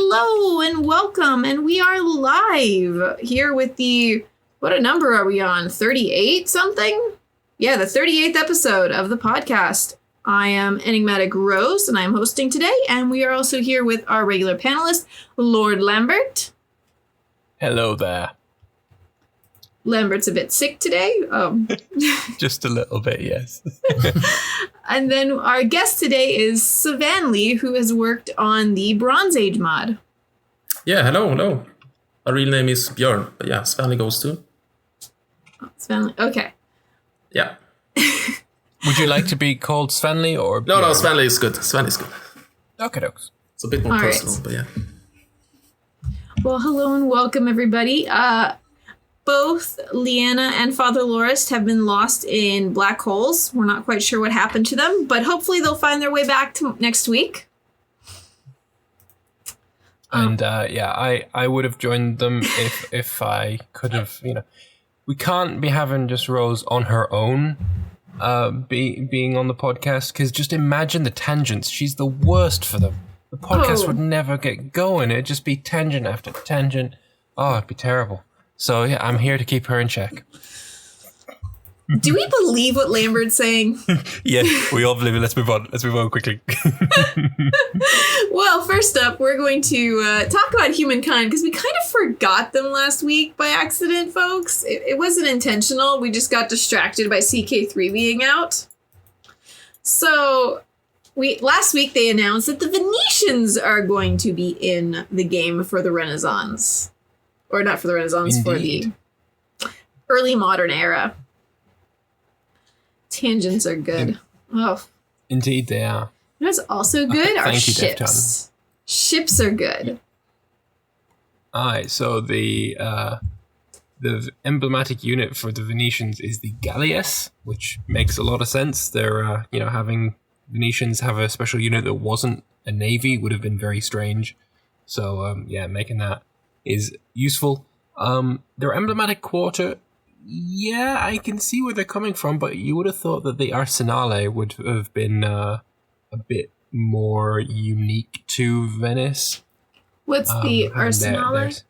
Hello and welcome, and we are live here with what number are we on? 38 something? Yeah, the 38th episode of the podcast. I am Enigmatic Rose, and I'm hosting today, and we are also here with our regular panelist, Lord Lambert. Hello there. Lambert's a bit sick today. Just a little bit, yes. And then our guest today is Svanley, who has worked on the Bronze Age mod. Yeah, hello. My real name is Björn, but yeah, Svanley goes too. Oh, Svanley, okay. Yeah. Would you like to be called Svanley or... No, Svanley is good. Svanley's good. Okay, dokes. It's a bit more All personal, right. but yeah. Well, hello and welcome, everybody. Both Leanna and Father Lorist have been lost in black holes. We're not quite sure what happened to them, but hopefully they'll find their way back to next week. And I would have joined them if I could have, We can't be having just Rose on her own being on the podcast, because just imagine the tangents. She's the worst for them. The podcast would never get going. It'd just be tangent after tangent. Oh, it'd be terrible. So, yeah, I'm here to keep her in check. Do we believe what Lambert's saying? Yeah, we all believe it. Let's move on quickly. Well, first up, we're going to talk about humankind, because we kind of forgot them last week by accident, folks. It wasn't intentional. We just got distracted by CK3 being out. So, last week they announced that the Venetians are going to be in the game for the Renaissance. Or not for the Renaissance, Indeed. for the early modern era. Tangents are good. Oh. Indeed, they are. You know what's also good are Thank you, ships. Ships are good. Alright, so the emblematic unit for the Venetians is the galleass, which makes a lot of sense. They're, having Venetians have a special unit that wasn't a navy would have been very strange. So, making that is useful. Their emblematic quarter, yeah, I can see where they're coming from, but you would have thought that the Arsenale would have been a bit more unique to Venice. What's the Arsenale?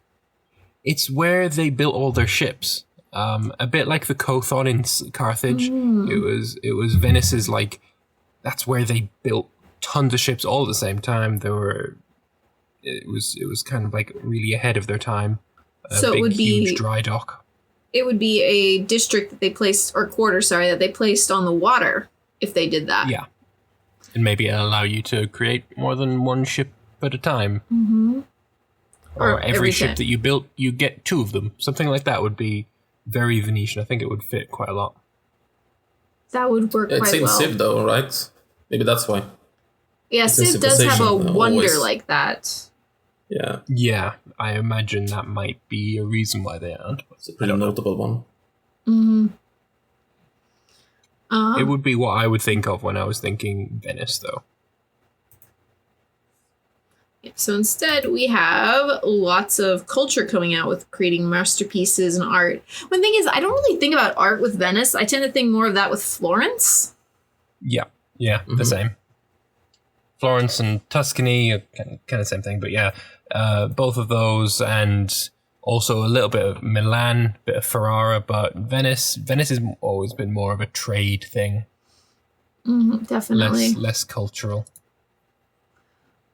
It's where they built all their ships. A bit like the Kothon in Carthage. It was Venice's, that's where they built tons of ships all at the same time. It was kind of really ahead of their time. So it would be huge dry dock. It would be a district that they placed, or quarter, sorry, that they placed on the water if they did that. Yeah. And maybe it'll allow you to create more than one ship at a time. Mm-hmm. Or every ship that you built, you get two of them. Something like that would be very Venetian. I think it would fit quite a lot. That would work quite well. It's in Civ though, right? Maybe that's why. Yeah, Civ does have a wonder like that. Yeah. Yeah, I imagine that might be a reason why they aren't. It's a pretty notable one. Mm-hmm. It would be what I would think of when I was thinking Venice, though. So instead, we have lots of culture coming out with creating masterpieces and art. One thing is, I don't really think about art with Venice. I tend to think more of that with Florence. Yeah, the same. Florence and Tuscany are kind of same thing, but yeah, both of those, and also a little bit of Milan, a bit of Ferrara, but Venice has always been more of a trade thing. Mm-hmm, definitely. Less cultural.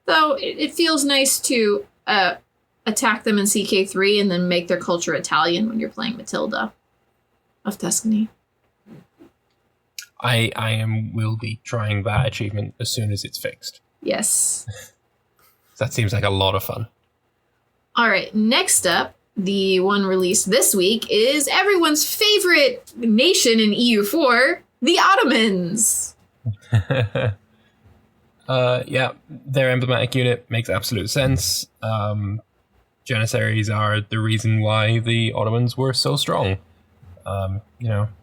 Though it feels nice to attack them in CK3 and then make their culture Italian when you're playing Matilda of Tuscany. I will be trying that achievement as soon as it's fixed. Yes. That seems like a lot of fun. All right, next up, the one released this week is everyone's favorite nation in EU4, the Ottomans. Yeah, their emblematic unit makes absolute sense. Janissaries are the reason why the Ottomans were so strong.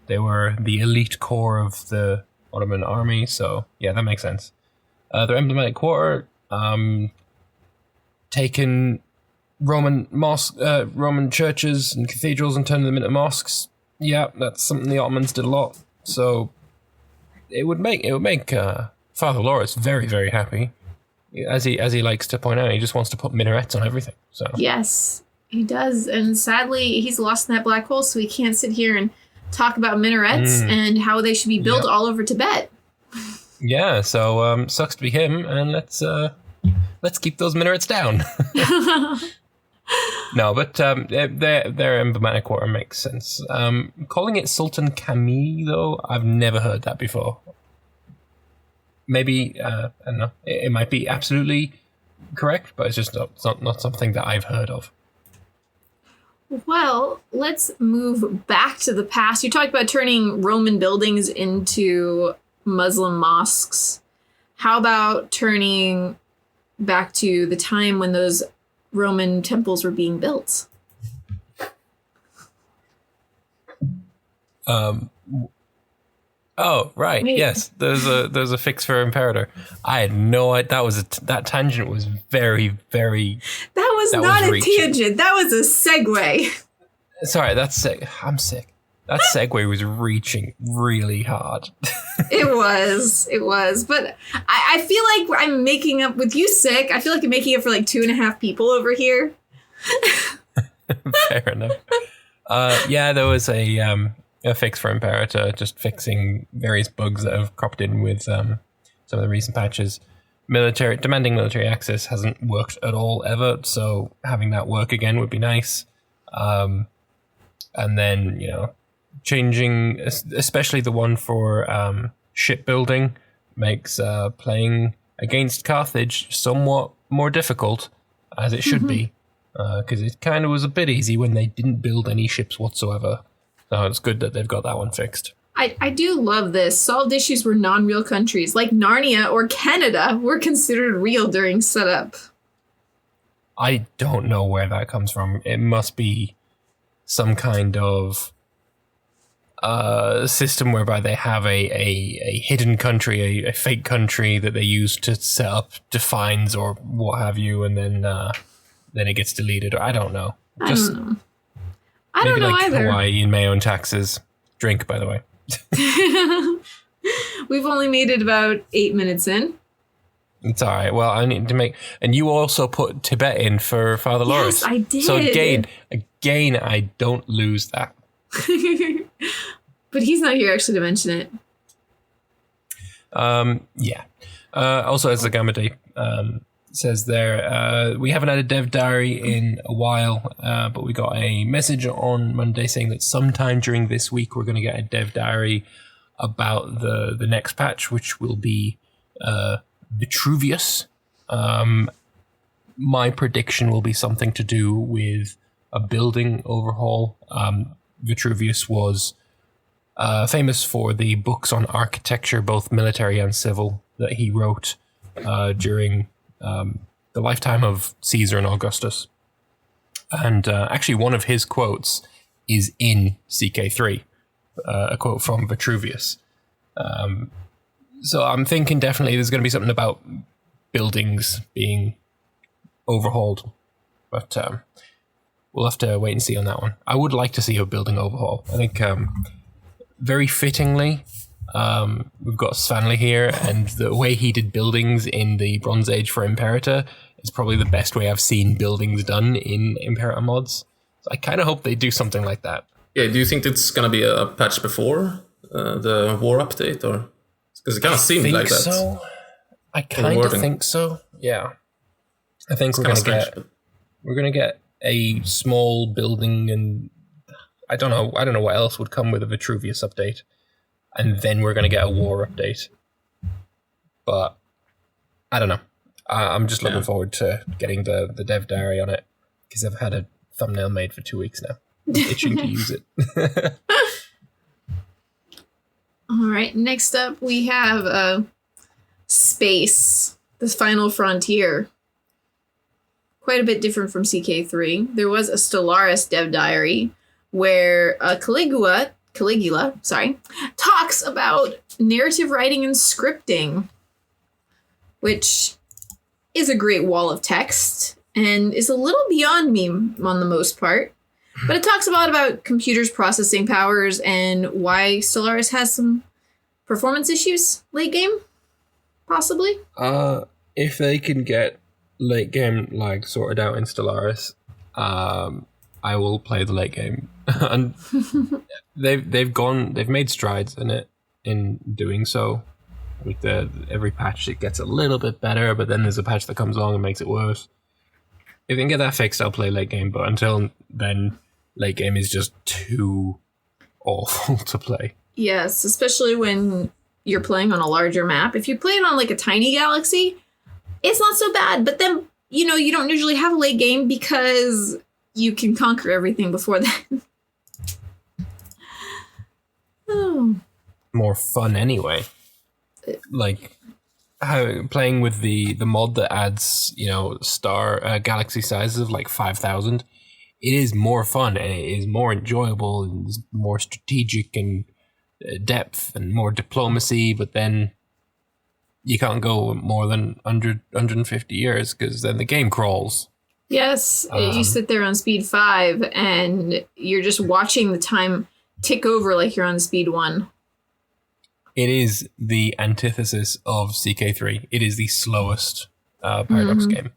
They were the elite core of the Ottoman army, so yeah, that makes sense. Their emblematic quarter, taken Roman churches and cathedrals and turned them into mosques. Yeah, that's something the Ottomans did a lot. So it would make Father Loris very, very happy. as he likes to point out, he just wants to put minarets on everything. So yes, he does. And sadly, he's lost in that black hole, so he can't sit here and talk about minarets and how they should be built all over Tibet. Yeah, so sucks to be him, and let's keep those minarets down. No, but their emblematic water makes sense. Calling it Sultan Kami, though, I've never heard that before. Maybe, I don't know, it might be absolutely correct, but it's just not something that I've heard of. Well, let's move back to the past. You talked about turning Roman buildings into Muslim mosques. How about turning back to the time when those Roman temples were being built? Oh, right. Wait. Yes, there's a fix for Imperator. I had no idea. That tangent was very, very... That was not a tangent. That was a segue. Sorry, I'm sick. That segue was reaching really hard. It was. But I feel like I'm making up with you, Sick. I feel like I'm making up for like 2.5 people over here. Fair enough. Yeah, there was a fix for Imperator, just fixing various bugs that have cropped in with some of the recent patches. Demanding military access hasn't worked at all ever, so having that work again would be nice. And then, changing, especially the one for shipbuilding, makes playing against Carthage somewhat more difficult, as it should be, because it kind of was a bit easy when they didn't build any ships whatsoever. So it's good that they've got that one fixed. I do love this. Solved issues where non-real countries like Narnia or Canada were considered real during setup. I don't know where that comes from. It must be some kind of system whereby they have a hidden country, a fake country that they use to set up defines or what have you, and then it gets deleted. I don't know. I don't know either. Hawaii and Mayo and taxes. Drink, by the way. We've only made it about 8 minutes in. It's all right. Well, I need to make... And you also put Tibet in for Father Loris. Yes, I did. So again, I don't lose that. But he's not here actually to mention it. Yeah. Also, as the Gamma Day says there, we haven't had a dev diary in a while, but we got a message on Monday saying that sometime during this week we're going to get a dev diary about the next patch, which will be Vitruvius. My prediction will be something to do with a building overhaul. Vitruvius was famous for the books on architecture, both military and civil, that he wrote during the lifetime of Caesar and Augustus. And actually one of his quotes is in CK3, a quote from Vitruvius. So I'm thinking definitely there's going to be something about buildings being overhauled. But we'll have to wait and see on that one. I would like to see a building overhaul. I think very fittingly, we've got Svanley here, and the way he did buildings in the Bronze Age for Imperator is probably the best way I've seen buildings done in Imperator mods. So I kind of hope they do something like that. Yeah, do you think it's going to be a patch before the war update? Or because it kind of seemed like that. So. I kind of think so. Yeah. I think we're going to get a small building, and I don't know what else would come with a Vitruvius update. And then we're going to get a war update. But I don't know. I'm just looking forward to getting the dev diary on it, because I've had a thumbnail made for 2 weeks now. I'm itching to use it. All right. Next up, we have Space, the Final Frontier. Quite a bit different from CK3. There was a Stellaris dev diary where Caligula, talks about narrative writing and scripting, which is a great wall of text and is a little beyond me on the most part. But it talks a lot about computers' processing powers and why Stellaris has some performance issues late game, possibly. if they can get late game lag sorted out in Stellaris, I will play the late game. And they've made strides in it in doing so. With every patch it gets a little bit better, but then there's a patch that comes along and makes it worse. If they can get that fixed, I'll play late game, but until then, late game is just too awful to play. Yes, especially when you're playing on a larger map. If you play it on like a tiny galaxy, it's not so bad, but then, you know, you don't usually have a late game because you can conquer everything before then. Oh. More fun anyway. Like how playing with the mod that adds, you know, galaxy sizes of like 5,000, it is more fun and it is more enjoyable and it's more strategic and depth and more diplomacy, but then you can't go more than 150 years because then the game crawls. Yes, you sit there on speed 5 and you're just watching the time tick over like you're on speed 1. It is the antithesis of CK3. It is the slowest Paradox game.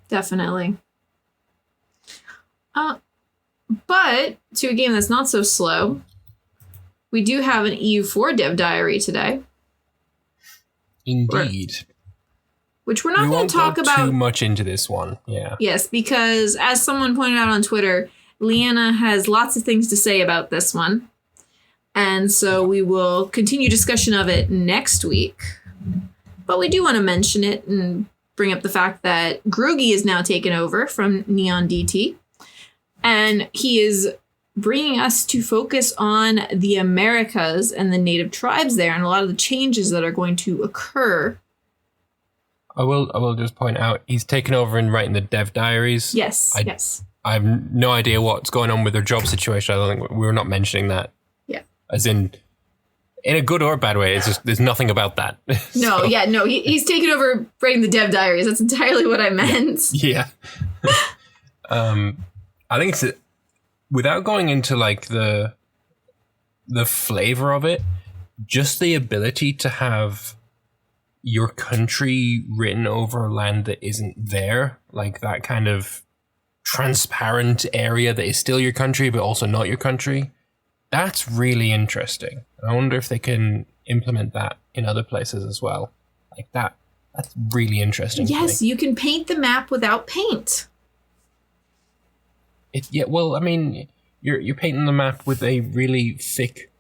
Definitely. But to a game that's not so slow, we do have an EU4 dev diary today. Indeed. Which we're not going to talk about too much into this one. Yeah. Yes, because as someone pointed out on Twitter, Leanna has lots of things to say about this one. And so we will continue discussion of it next week. But we do want to mention it and bring up the fact that Groggy is now taken over from Neon DT. And he is bringing us to focus on the Americas and the native tribes there and a lot of the changes that are going to occur. I will just point out, he's taken over and writing the dev diaries. Yes, I have no idea what's going on with their job situation. I don't think we're not mentioning that. Yeah. As in a good or bad way. It's just, there's nothing about that. No, he's taken over writing the dev diaries. That's entirely what I meant. Yeah. I think it's, without going into like the flavor of it, just the ability to have your country written over land that isn't there, like that kind of transparent area that is still your country but also not your country, that's really interesting. I wonder if they can implement that in other places as well. Like that's really interesting. Yes, you can paint the map without paint. Well, I mean, you're painting the map with a really thick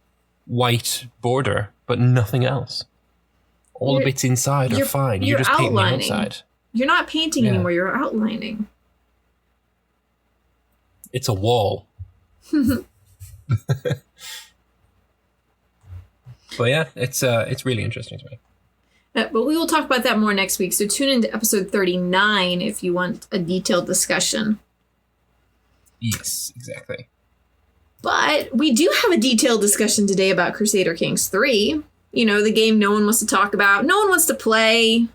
white border, but nothing else. All the bits inside are fine. You're just painting the outside. You're not painting anymore. You're outlining. It's a wall. But yeah, it's really interesting to me. But we will talk about that more next week. So tune into episode 39 if you want a detailed discussion. Yes, exactly. But we do have a detailed discussion today about Crusader Kings 3. You know, the game no one wants to talk about. No one wants to play.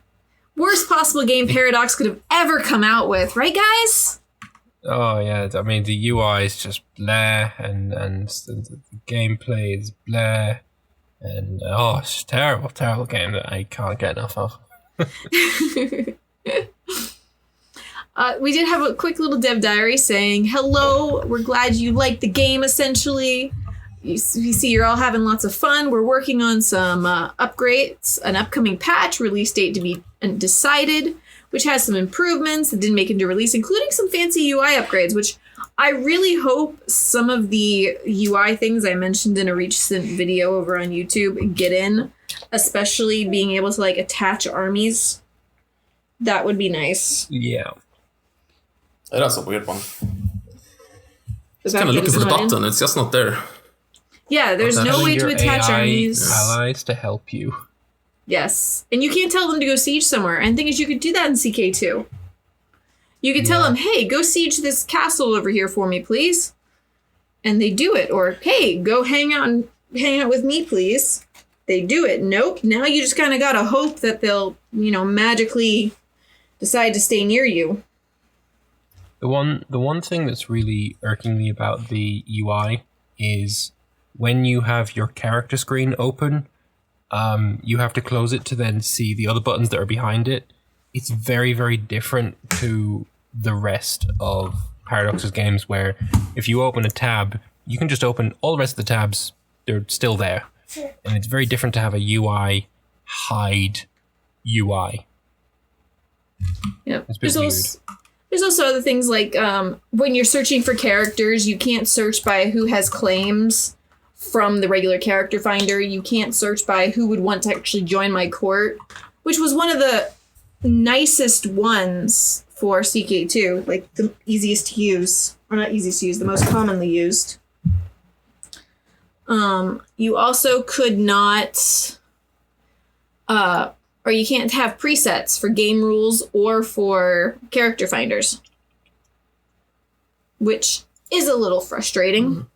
Worst possible game Paradox could have ever come out with. Right, guys? Oh, yeah. I mean, the UI is just blah, and the gameplay is blah. And, it's a terrible, terrible game that I can't get enough of. We did have a quick little dev diary saying, hello, we're glad you liked the game, essentially. You see you're all having lots of fun. We're working on some upgrades, an upcoming patch, release date to be decided, which has some improvements that didn't make it into release, including some fancy UI upgrades, which I really hope some of the UI things I mentioned in a recent video over on YouTube get in, especially being able to like attach armies. That would be nice. Yeah. That's a weird one. It's kind of looking for the button. It's just not there. Yeah, there's no way to attach armies. Allies to help you. Yes. And you can't tell them to go siege somewhere. And the thing is, you could do that in CK2. You could tell them, hey, go siege this castle over here for me, please. And they do it. Or, hey, go hang out with me, please. They do it. Nope. Now you just kind of got to hope that they'll, magically decide to stay near you. The one thing that's really irking me about the UI is when you have your character screen open, you have to close it to then see the other buttons that are behind it. it's very, very different to the rest of Paradox's games, where if you open a tab, you can just open all the rest of the tabs, they're still there. And it's very different to have a UI hide UI. Yep. It's a bit weird. There's also other things like when you're searching for characters, you can't search by who has claims from the regular character finder. You can't search by who would want to actually join my court, which was one of the nicest ones for CK2, like the easiest to use, or not easiest to use, the most commonly used. You also could not, or you can't have presets for game rules or for character finders, which is a little frustrating.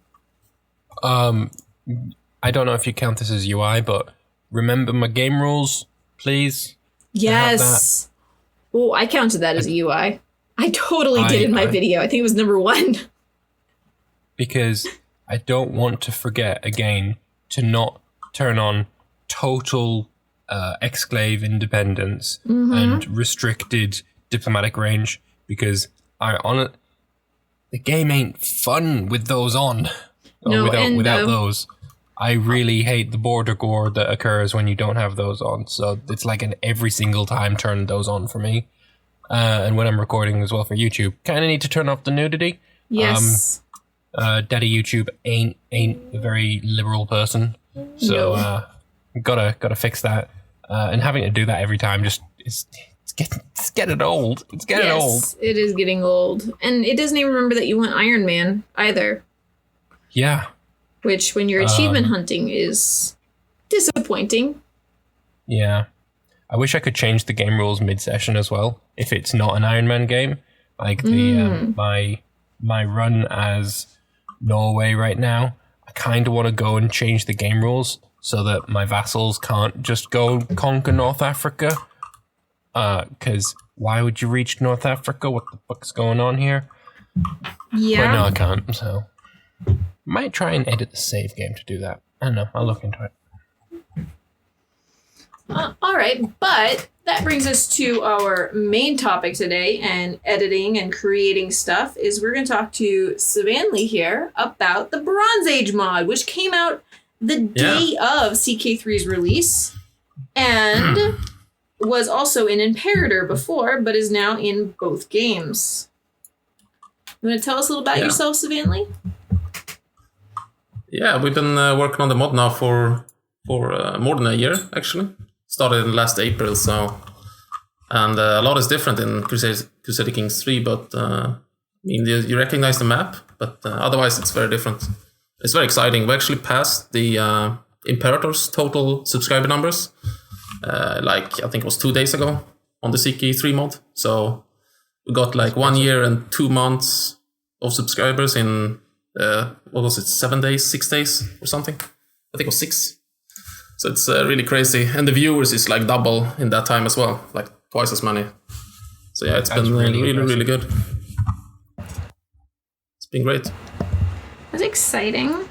I don't know if you count this as UI, but remember my game rules, please. Yes. Oh, I counted that as a UI. I totally did in my video. I think it was number 1. Because I don't want to forget, again, to not turn on total exclave independence and restricted diplomatic range, because the game ain't fun with those on. No, without those. I really hate the border gore that occurs when you don't have those on. So it's like an every single time turn those on for me. And when I'm recording as well for YouTube, kind of need to turn off the nudity. Yes. Daddy YouTube ain't a very liberal person, so gotta fix that. And having to do that every time it's getting old. It's getting old. It is getting old, and it doesn't even remember that you want Iron Man either. Yeah. Which, when you're achievement hunting, is disappointing. Yeah. I wish I could change the game rules mid-session as well, if it's not an Iron Man game. Like the my run as Norway right now, I kind of want to go and change the game rules so that my vassals can't just go conquer North Africa. Because why would you reach North Africa? What the fuck's going on here? Yeah. But no, I can't, so... Might try and edit the save game to do that. I don't know. I'll look into it. All right, but that brings us to our main topic today, and editing and creating stuff, is we're going to talk to Svanley here about the Bronze Age mod, which came out the day of CK3's release, and was also in Imperator before, but is now in both games. You want to tell us a little about yourself, Svanley? Yeah, we've been working on the mod now for more than a year, actually. Started in last April, so... And a lot is different in Crusader Kings 3, but... I mean, you recognize the map, but otherwise it's very different. It's very exciting. We actually passed the Imperator's total subscriber numbers, I think it was 2 days ago, on the CK3 mod. So we got 1 year and 2 months of subscribers in... what was it, 7 days, 6 days or something? I think it was 6. So it's really crazy. And the viewers is double in that time as well, twice as many. So yeah, it's been really good. It's been great. That's exciting.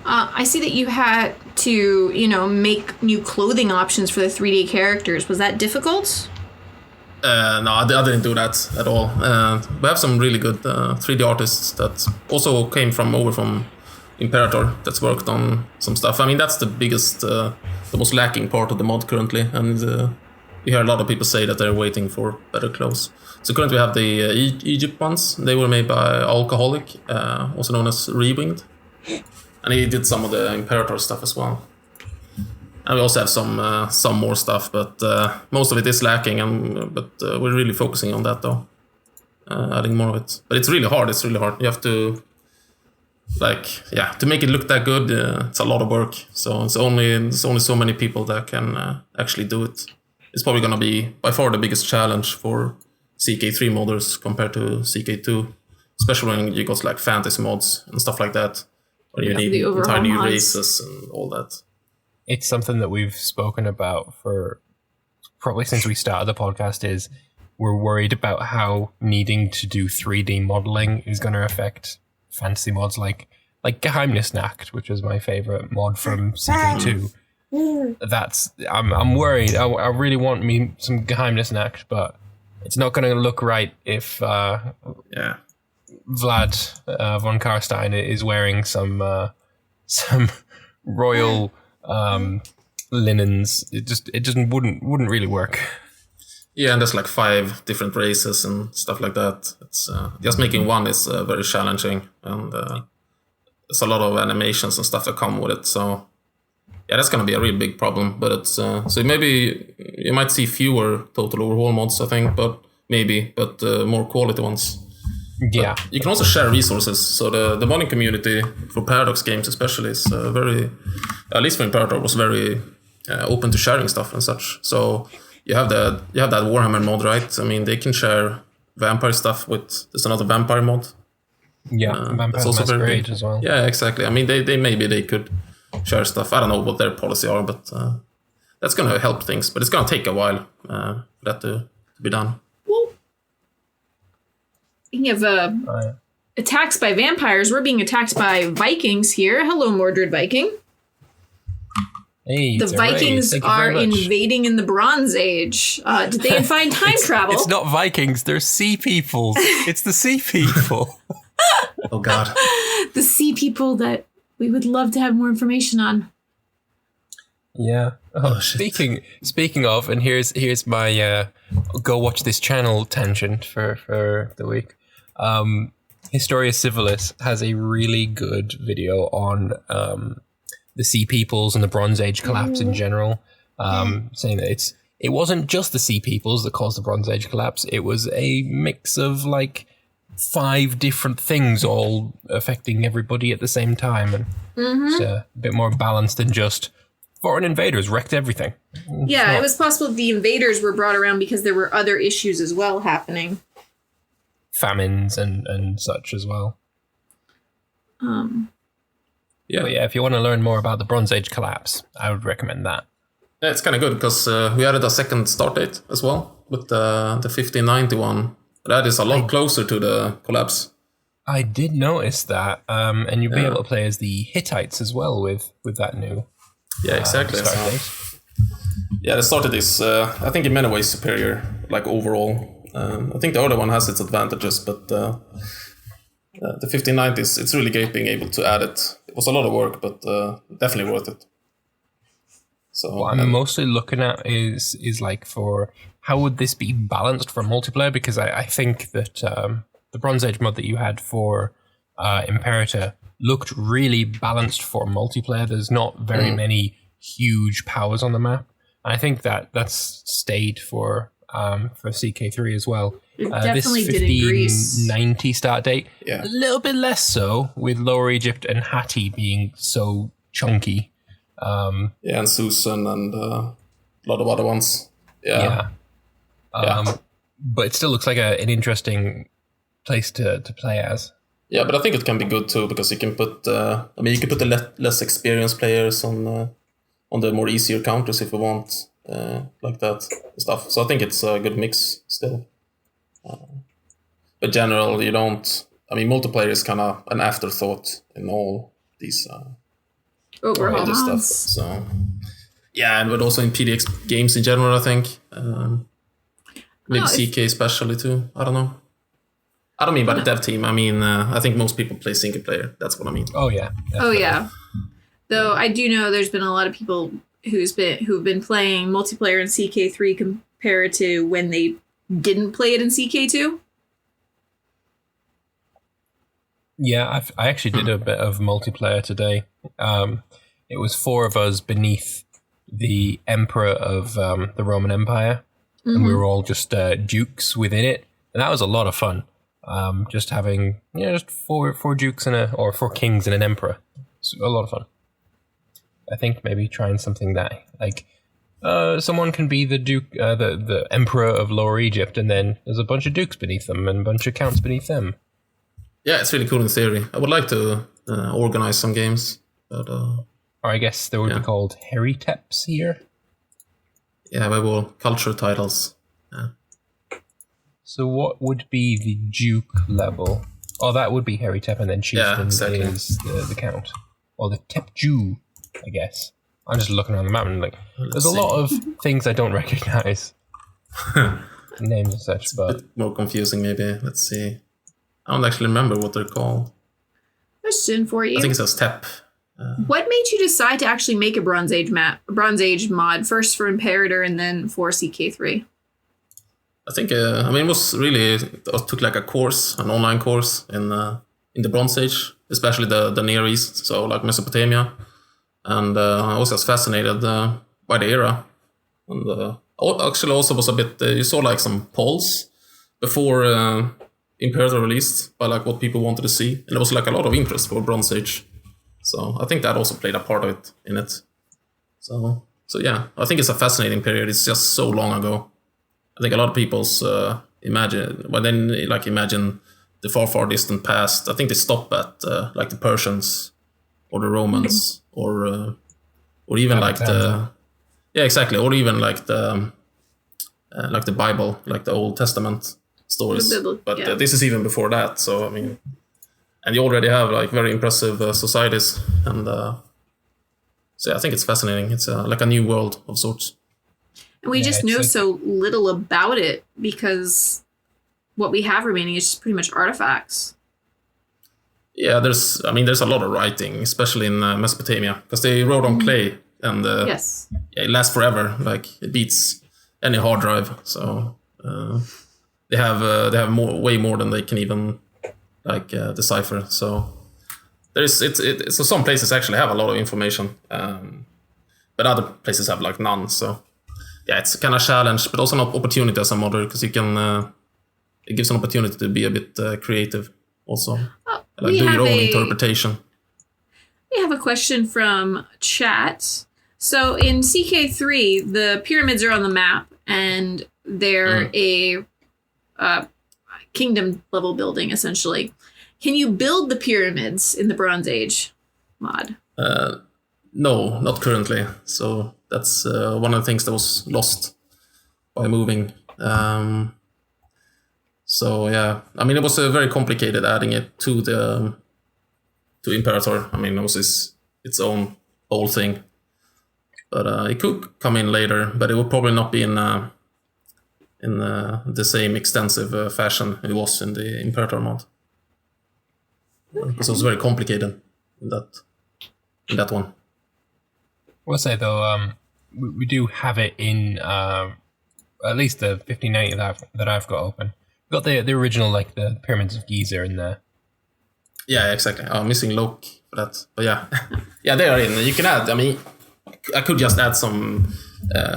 I see that you had to, make new clothing options for the 3D characters. Was that difficult? No, I didn't do that at all. We have some really good 3D artists that also came over from Imperator that's worked on some stuff. I mean, that's the biggest, the most lacking part of the mod currently. And we hear a lot of people say that they're waiting for better clothes. So currently we have the Egypt ones. They were made by Alcoholic, also known as Rewinged. And he did some of the Imperator stuff as well. And we also have some more stuff, but most of it is lacking. But we're really focusing on that, though, adding more of it. But it's really hard. You have to, to make it look that good. It's a lot of work. So there's only so many people that can actually do it. It's probably gonna be by far the biggest challenge for CK3 modders compared to CK2, especially when you got fantasy mods and stuff like that, where you need entire new races and all that. It's something that we've spoken about for probably since we started the podcast. Is we're worried about how needing to do 3D modeling is going to affect fantasy mods like Geheimnisnacht, which is my favorite mod from CK2. I'm worried. I really want me some Geheimnisnacht, but it's not going to look right if Yeah. Vlad von Karstein is wearing some royal linens. It just wouldn't really work. Yeah, and there's like 5 different races and stuff like that. It's just making one is very challenging, and there's a lot of animations and stuff that come with it. So yeah, that's gonna be a real big problem. But it's so maybe you might see fewer total overhaul mods, I think, but more quality ones. Yeah, but you can also share resources. So the modding community for Paradox games, especially, is very, at least for Imperator, was very open to sharing stuff and such. So you have that Warhammer mod, right? I mean, they can share vampire stuff with. There's another vampire mod. Yeah, Vampire Masquerade as well. Yeah, exactly. I mean, they maybe they could share stuff. I don't know what their policy are, but that's going to help things. But it's going to take a while for that to be done. Well, speaking of attacks by vampires, we're being attacked by Vikings here. Hello, Mordred Viking. Hey, the Vikings are invading in the Bronze Age. Did they find time travel? It's not Vikings, they're sea people. It's the sea people. Oh, God. The sea people that we would love to have more information on. Yeah. Oh, speaking of, and here's my go watch this channel tangent for the week. Historia Civilis has a really good video on the Sea Peoples and the Bronze Age collapse in general, saying that it wasn't just the Sea Peoples that caused the Bronze Age collapse. It was a mix of like 5 different things all affecting everybody at the same time, and it's a bit more balanced than just foreign invaders wrecked everything. Yeah, it was possible the invaders were brought around because there were other issues as well happening. Famines and such as well. Yeah. But yeah, if you want to learn more about the Bronze Age collapse, I would recommend that. Yeah, it's kind of good because we added a second start date as well with the 1591. That is a lot closer to the collapse. I did notice that, and you'll be able to play as the Hittites as well with that new. Yeah, exactly. Start date. Yeah, the start date is, I think, in many ways superior, like overall. I think the other one has its advantages, but the 1590 it's really great being able to add it. It was a lot of work, but definitely worth it. So what I'm mostly looking at is like for how would this be balanced for multiplayer, because I think that the Bronze Age mod that you had for Imperator looked really balanced for multiplayer. There's not very many huge powers on the map. And I think that's stayed for CK3 as well. It definitely did in Greece. 1590 start date. Yeah. A little bit less so with Lower Egypt and Hatti being so chunky. And Susan and a lot of other ones. Yeah. But it still looks like an interesting place to play as. Yeah, but I think it can be good too, because you can put you can put the less experienced players on the more easier counters if you want, like that stuff. So I think it's a good mix still. But general, you don't. I mean, multiplayer is kind of an afterthought in all these overhaul stuff. So yeah, but also in PDX games in general, I think. Maybe CK especially too. I don't know. I don't mean by the dev team. I mean, I think most people play single player. That's what I mean. Oh yeah. Definitely. Oh yeah. Though I do know there's been a lot of people who've been playing multiplayer in CK3 compared to when they didn't play it in CK2. Yeah, I actually did a bit of multiplayer today. It was 4 of us beneath the Emperor of the Roman Empire, and we were all just dukes within it, and that was a lot of fun. Just having just four dukes or 4 kings and an emperor. It's a lot of fun. I think maybe trying something that like someone can be the duke, the emperor of Lower Egypt, and then there's a bunch of dukes beneath them and a bunch of counts beneath them. Yeah, it's really cool in theory. I would like to organize some games, but or I guess they would be called Heriteps here. Yeah, we will culture titles. Yeah. So what would be the duke level? Oh, that would be Heritep, and then chieftain is the count, or the Tepju, I guess. I'm just looking around the map and there's a lot of things I don't recognize. names and such, It's a but bit more confusing, maybe. Let's see. I don't actually remember what they're called. Question for you. I think it says Sept. What made you decide to actually make a Bronze Age mod, first for Imperator and then for CK3? I think, it was really, I took like a course, an online course in the Bronze Age, especially the Near East, so like Mesopotamia. And I was just fascinated by the era. And actually also was a bit, you saw like some polls before Imperator released by like what people wanted to see. And there was like a lot of interest for Bronze Age. So I think that also played a part of it in it. So yeah, I think it's a fascinating period. It's just so long ago. I think a lot of people's imagine the far distant past. I think they stop at like the Persians or the Romans or even like the or even like the Bible, like the Old Testament stories. But this is even before that. So I mean, and you already have like very impressive societies, and so yeah, I think it's fascinating. It's like a new world of sorts. And we just know so little about it because what we have remaining is just pretty much artifacts. Yeah, there's a lot of writing, especially in Mesopotamia, because they wrote on clay, and yes, it lasts forever. Like it beats any hard drive. So they have way more than they can even like decipher. So so some places actually have a lot of information, but other places have like none. So yeah, it's kind of a challenge, but also an opportunity as a modder, because you can it gives an opportunity to be a bit creative also, like do your own interpretation. We have a question from chat. So in CK3, the pyramids are on the map, and they're a kingdom level building, essentially. Can you build the pyramids in the Bronze Age mod? No, not currently. So that's one of the things that was lost by moving. So yeah, I mean, it was very complicated adding it to Imperator. I mean, it was its own whole thing. But it could come in later, but it would probably not be in the same extensive fashion it was in the Imperator mod. Because it was very complicated in that one. I will say though, we do have it in at least the 1590 that I've got open. We've got the original, like the Pyramids of Giza in there. Yeah, exactly. I'm missing Loke for that, but yeah, yeah, they are in. You can add. I mean, I could just add some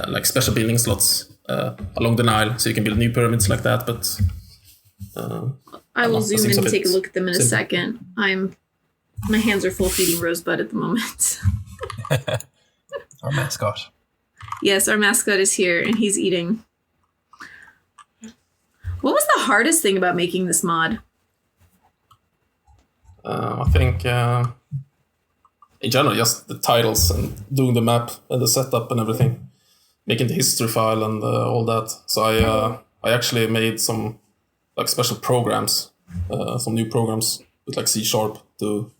like special building slots along the Nile, so you can build new pyramids like that. But I will zoom in and take a look at them in a second. My hands are full feeding Rosebud at the moment. Our mascot. Yes, our mascot is here, and he's eating. What was the hardest thing about making this mod? I think in general, just the titles and doing the map and the setup and everything, making the history file and all that. So I actually made some like special programs, some new programs with like C# to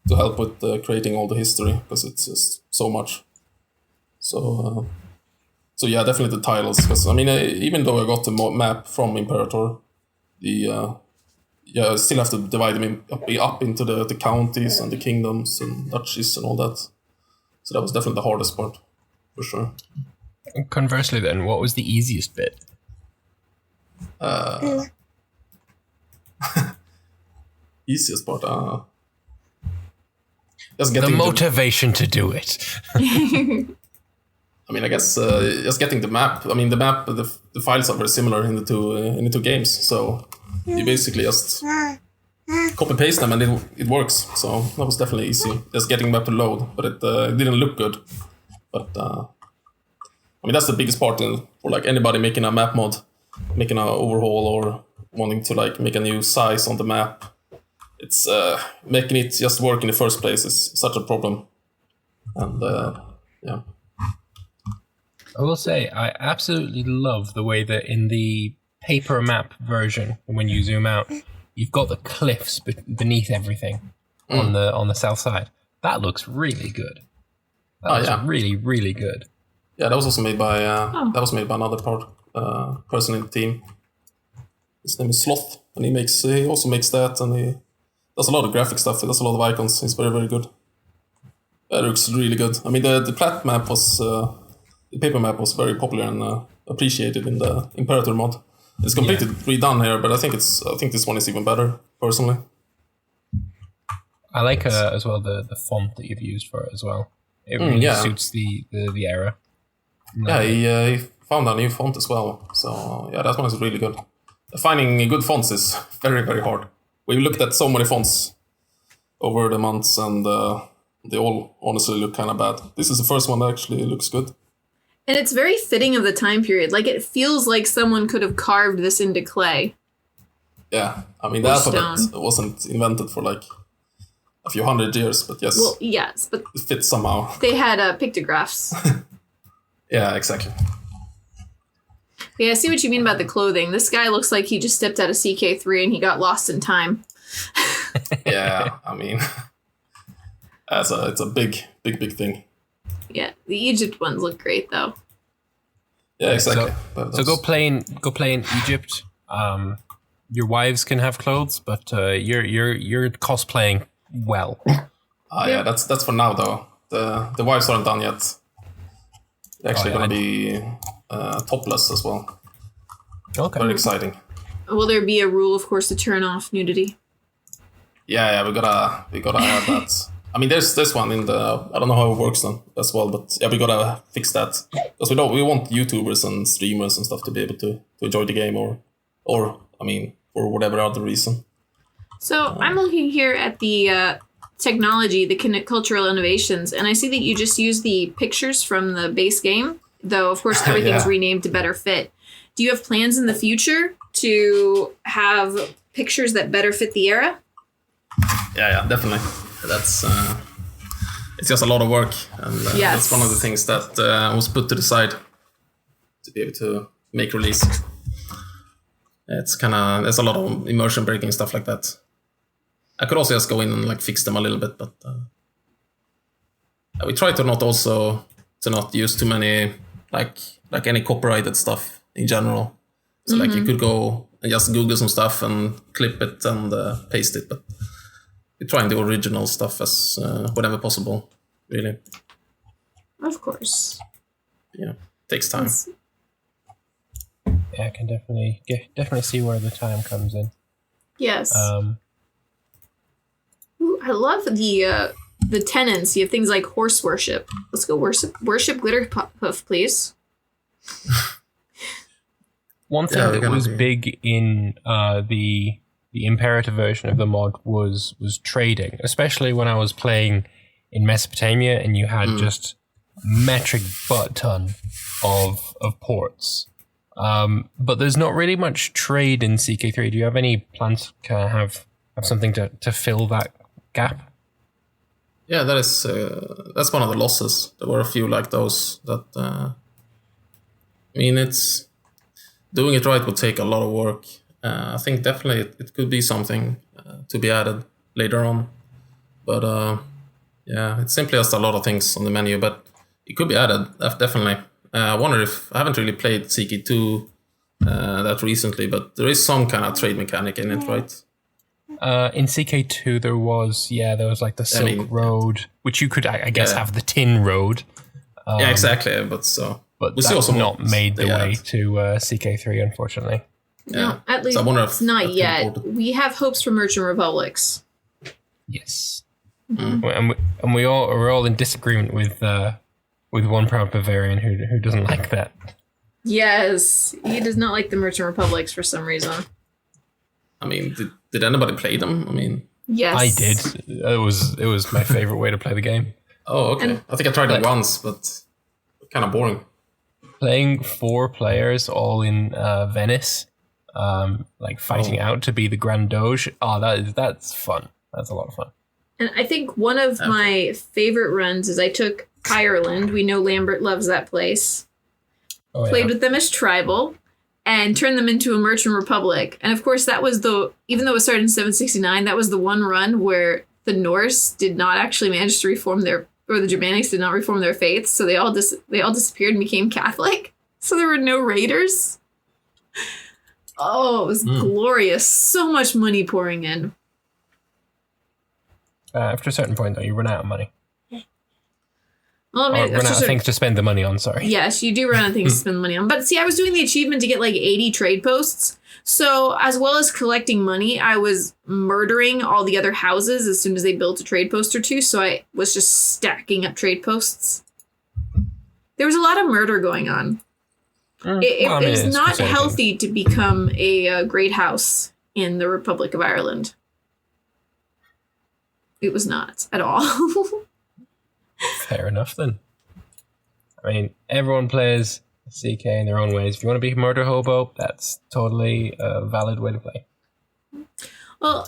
help with creating all the history, because it's just so much. So yeah, definitely the titles. Because I mean, even though I got the map from Imperator, I still have to divide them up into the counties and the kingdoms and duchies and all that. So that was definitely the hardest part, for sure. Conversely, then, what was the easiest bit? Easiest part, just the motivation to do it. I mean, I guess just getting the map. I mean, the files are very similar in the two games, so you basically just copy paste them and it works. So that was definitely easy. Just getting map to load, but it didn't look good. But I mean, that's the biggest part for like anybody making a map mod, making an overhaul or wanting to like make a new size on the map. It's making it just work in the first place is such a problem. And yeah. I will say, I absolutely love the way that in the paper map version, when you zoom out, you've got the cliffs beneath everything on the south side. That looks really good. That looks really, really good. Yeah, that was also made by another part, person in the team. His name is Sloth, and he also makes that, and he does a lot of graphic stuff. He does a lot of icons. He's very, very good. It looks really good. I mean, the plat map was the paper map was very popular and appreciated in the Imperator mod. It's completely redone here, but I think this one is even better personally. I like as well the font that you've used for it as well. It really suits the era. Yeah, he found a new font as well. So yeah, that one is really good. Finding good fonts is very, very hard. We looked at so many fonts over the months, and they all honestly look kind of bad. This is the first one that actually looks good. And it's very fitting of the time period. Like, it feels like someone could have carved this into clay. Yeah, I mean, the alphabet wasn't invented for like a few hundred years, but yes. Well, yes, but it fits somehow. They had pictographs. Yeah, exactly. Yeah, I see what you mean about the clothing. This guy looks like he just stepped out of CK3 and he got lost in time. Yeah, I mean, it's a big thing. Yeah, the Egypt ones look great though. Yeah, exactly. So go play in Egypt. Your wives can have clothes, but you're cosplaying well. Yeah, that's for now though. The wives aren't done yet. They're actually gonna be topless as well. Okay. Very exciting. Will there be a rule, of course, to turn off nudity? Yeah, we gotta have that. I mean, there's one in the. I don't know how it works then as well, but yeah, we gotta fix that because we want YouTubers and streamers and stuff to be able to enjoy the game or I mean, for whatever other reason. So I'm looking here at the technology, the cultural innovations, and I see that you just use the pictures from the base game, though of course everything's renamed to better fit. Do you have plans in the future to have pictures that better fit the era? Yeah, definitely. That's it's just a lot of work, and that's one of the things that was put to the side to be able to make release. It's there's a lot of immersion breaking stuff like that. I could also just go in and like fix them a little bit, but we try to not use too many like any copyrighted stuff in general. So like you could go and just Google some stuff and clip it and paste it, but we try and do original stuff as whenever possible, really. Of course. Yeah, takes time. Yeah, I can definitely see where the time comes in. Yes. Ooh, I love the tenants. You have things like horse worship. Let's go worship Glitterpuff, please. One thing that was big in the Imperator version of the mod was trading, especially when I was playing in Mesopotamia and you had just metric butt ton of ports. But there's not really much trade in CK3. Do you have any plans to have something to fill that gap? Yeah, that's one of the losses. There were a few like those that I mean, it's doing it right would take a lot of work. I think definitely it could be something to be added later on. But yeah, it's simply just a lot of things on the menu, but it could be added, definitely. I wonder if I haven't really played CK2 that recently, but there is some kind of trade mechanic in it, right? In CK2 there was like the Silk Road, which you could I guess have the Tin Road. Yeah, exactly. But that's also not made the way to CK3, unfortunately. Yeah. No, at least so it's not yet. We have hopes for Merchant Republics. Yes, and we're all in disagreement with one proud Bavarian who doesn't like that. Yes, he does not like the Merchant Republics for some reason. I mean, did anybody play them? I mean, yes, I did. It was my favorite way to play the game. Oh, okay. I think I tried it once, but kind of boring. Playing 4 players all in Venice, like fighting out to be the Grand Doge. Oh, that's fun. That's a lot of fun. And I think one of my favorite runs is I took Ireland. We know Lambert loves that place. Played with them as tribal and turned them into a Merchant Republic. And of course, that was even though it started in 769, that was the one run where the Norse did not actually manage to reform the Germanics did not reform their faiths. So they all disappeared and became Catholic. So there were no raiders. Oh, it was glorious. So much money pouring in. After a certain point, though, you run out of money. Well, Or run out of things to spend the money on, sorry. Yes, you do run out of things to spend money on. But see, I was doing the achievement to get like 80 trade posts. So as well as collecting money, I was murdering all the other houses as soon as they built a trade post or two. So I was just stacking up trade posts. There was a lot of murder going on. It's not healthy to become a great house in the Republic of Ireland. It was not at all. Fair enough, then. I mean, everyone plays CK in their own ways. If you want to be a murder hobo, that's totally a valid way to play. Well,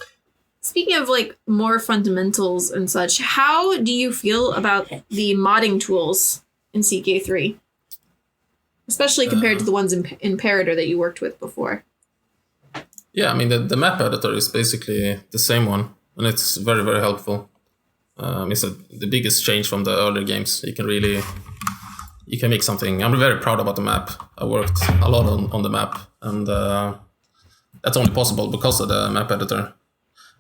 speaking of like more fundamentals and such, how do you feel about the modding tools in CK3? Especially compared to the ones in Imperator that you worked with before. Yeah, I mean, the map editor is basically the same one, and it's very, very helpful. It's the biggest change from the earlier games. You can make something. I'm very proud about the map. I worked a lot on the map, and that's only possible because of the map editor.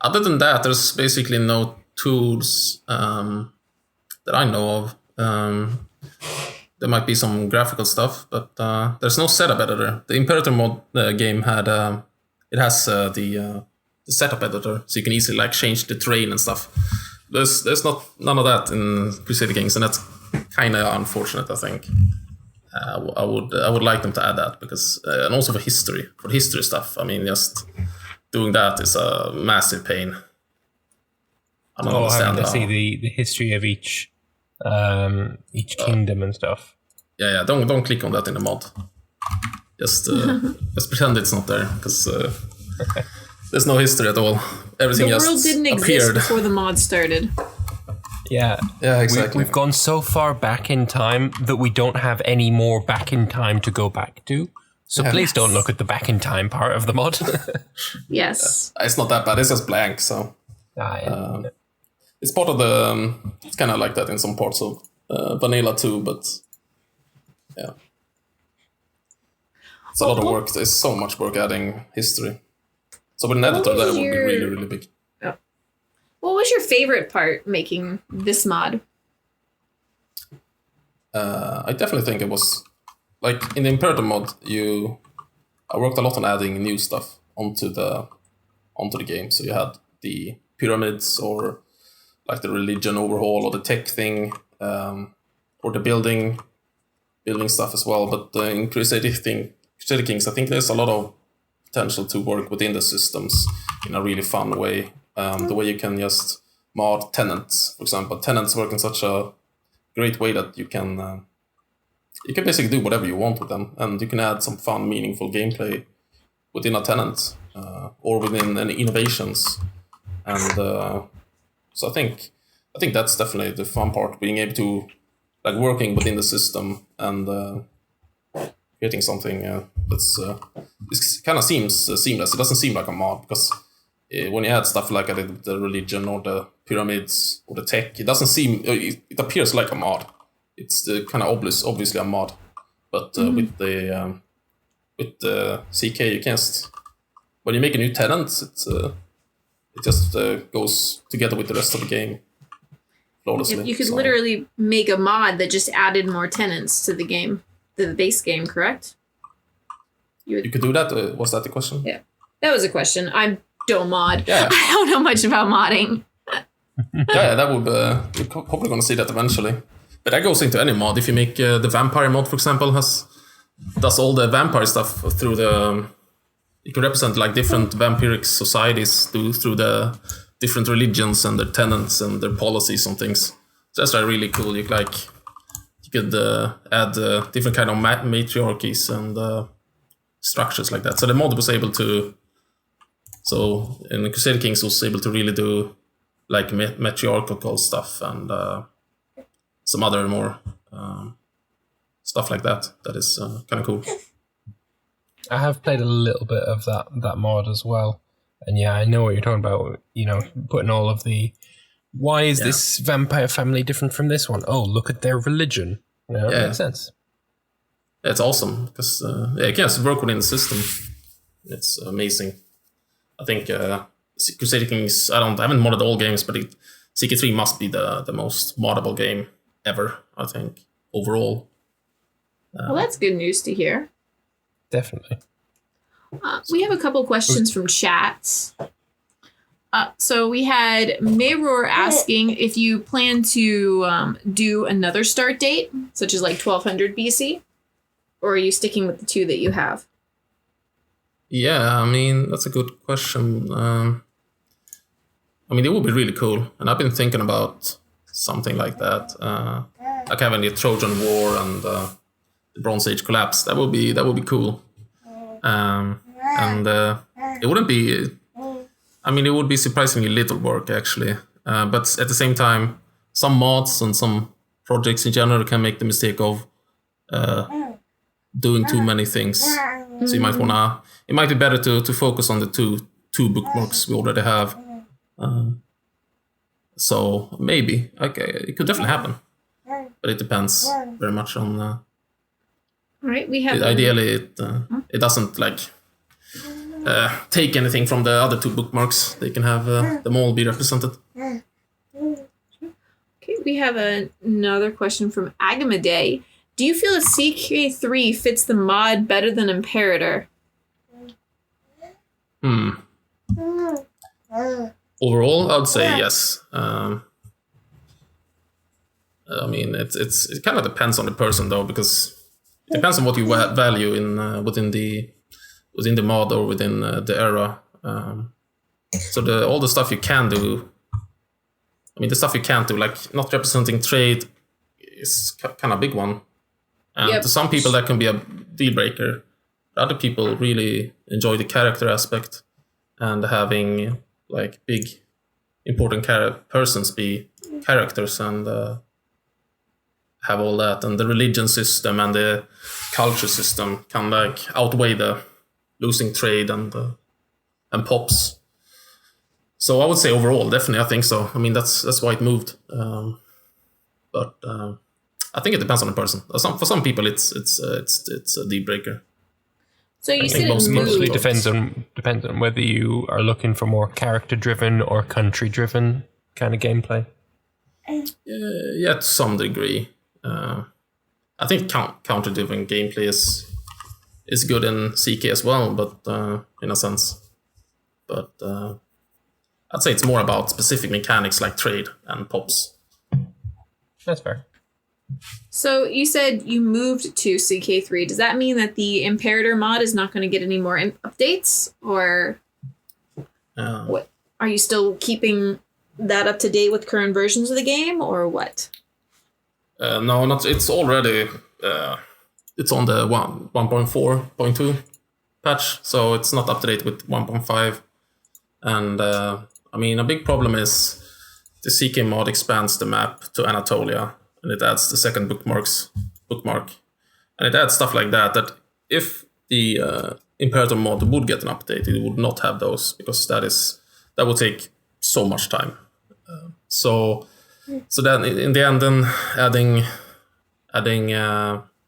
Other than that, there's basically no tools that I know of. There might be some graphical stuff, but there's no setup editor. The Imperator mod game had it has the setup editor, so you can easily like change the terrain and stuff. There's none of that in Crusader Kings, and that's kind of unfortunate. I think I would like them to add that because and also for history stuff. I mean, just doing that is a massive pain. I don't understand having to see the history of each kingdom and stuff. Yeah. Don't click on that in the mod. Just pretend it's not there because there's no history at all. Everything just appeared. The world didn't exist before the mod started. Yeah, exactly. We've gone so far back in time that we don't have any more back in time to go back to. So please don't look at the back in time part of the mod. Yes. It's not that bad. It's just blank. So it's part of the. It's kind of like that in some parts of Vanilla too, but yeah, it's a lot of work. There's so much work adding history. So with an editor, that would be really, really big. Oh. What was your favorite part making this mod? I definitely think it was like in the Imperator mod. I worked a lot on adding new stuff onto the game. So you had the pyramids, or like the religion overhaul, or the tech thing, or the building stuff as well. But in Crusader Kings, I think there's a lot of potential to work within the systems in a really fun way. The way you can just mod tenants, for example. Tenants work in such a great way that you can basically do whatever you want with them, and you can add some fun, meaningful gameplay within a tenant or within any innovations. And so I think that's definitely the fun part, being able to like working within the system and creating something that's it kind of seems seamless. It doesn't seem like a mod because when you add stuff like the religion or the pyramids or the tech, it doesn't seem. It appears like a mod. It's kind of obviously a mod, but with the CK, you can't. When you make a new tenant, it just goes together with the rest of the game flawlessly. You could literally make a mod that just added more tenants to the game, the base game, correct? You could do that. Was that the question? Yeah, that was a question. I don't mod. Yeah. I don't know much about modding. Yeah, that would. We're probably going to see that eventually. But that goes into any mod. If you make the vampire mod, for example, does all the vampire stuff through the. You can represent like different vampiric societies through the different religions and their tenets and their policies and things. So that's really cool. You could add different kind of matriarchies and structures like that. So the mod was able to. So in the Crusader Kings was able to really do like matriarchal stuff and some other more stuff like that. That is kind of cool. I have played a little bit of that mod as well. And yeah, I know what you're talking about, putting all of the, why is this vampire family different from this one? Oh, look at their religion. It makes sense. it's awesome because you can just work within the system. It's amazing. I think Crusader Kings. I haven't modded all games, but CK3 must be the most moddable game ever. I think overall. Well, that's good news to hear. Definitely. We have a couple questions from chats. So we had Mayror asking if you plan to do another start date, such as like 1200 BC, or are you sticking with the 2 that you have? Yeah, I mean, that's a good question. I mean, it would be really cool, and I've been thinking about something like that, like having the Trojan War and the Bronze Age collapse. That would be cool. And it wouldn't be. I mean, it would be surprisingly little work actually, but at the same time, some mods and some projects in general can make the mistake of doing too many things. So you might wanna. It might be better to focus on the two bookmarks we already have. So maybe it could definitely happen, but it depends very much on. All right, we have. Ideally, it doesn't like take anything from the other 2 bookmarks. They can have them all be represented. Okay, we have another question from Agamade. Do you feel that CK3 fits the mod better than Imperator? Overall, I'd say yes. I mean, it kind of depends on the person though, because it depends on what you value in within the mod or within the era. So all the stuff you can do. I mean, the stuff you can't do, like not representing trade, is kind of a big one. And to some people that can be a deal breaker. Other people really enjoy the character aspect and having like big important persons be characters and have all that, and the religion system and the culture system can like outweigh the losing trade and pops. So I would say overall, definitely, I think so. I mean, that's why it moved. But I think it depends on the person. For some people, it's a deal breaker. So you said it mostly depends on whether you are looking for more character-driven or country-driven kind of gameplay. Yeah, to some degree. I think counter-driven gameplay is good in CK as well, but in a sense. But I'd say it's more about specific mechanics like trade and pops. That's fair. So you said you moved to CK3. Does that mean that the Imperator mod is not going to get any more updates, or what? Are you still keeping that up to date with current versions of the game, or what? No, not. It's already. It's on the 1.4.2 patch, so it's not up to date with 1.5. And I mean, a big problem is the CK mod expands the map to Anatolia. And it adds the second bookmark, and it adds stuff like that. That if the Imperator mod would get an update, it would not have those because that would take so much time. So then in the end, then adding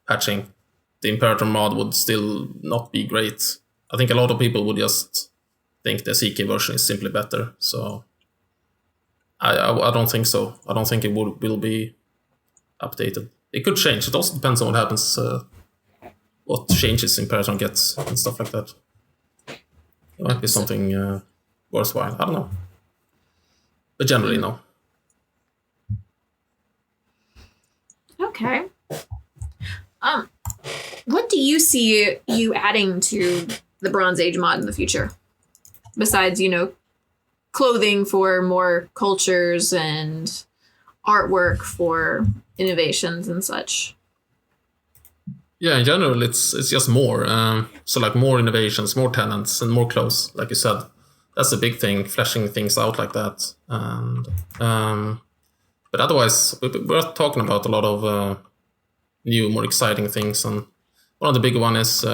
patching the Imperator mod would still not be great. I think a lot of people would just think the CK version is simply better. So I don't think so. I don't think it will be updated. It could change. It also depends on what happens, what changes Imperator gets and stuff like that. It might be something worthwhile. I don't know. But generally, no. Okay. What do you see you adding to the Bronze Age mod in the future? Besides, clothing for more cultures and artwork for innovations and such. Yeah, in general, it's just more. So like more innovations, more tenants, and more clothes. Like you said, that's a big thing. Fleshing things out like that. And but otherwise, we're talking about a lot of new, more exciting things. And one of the big one is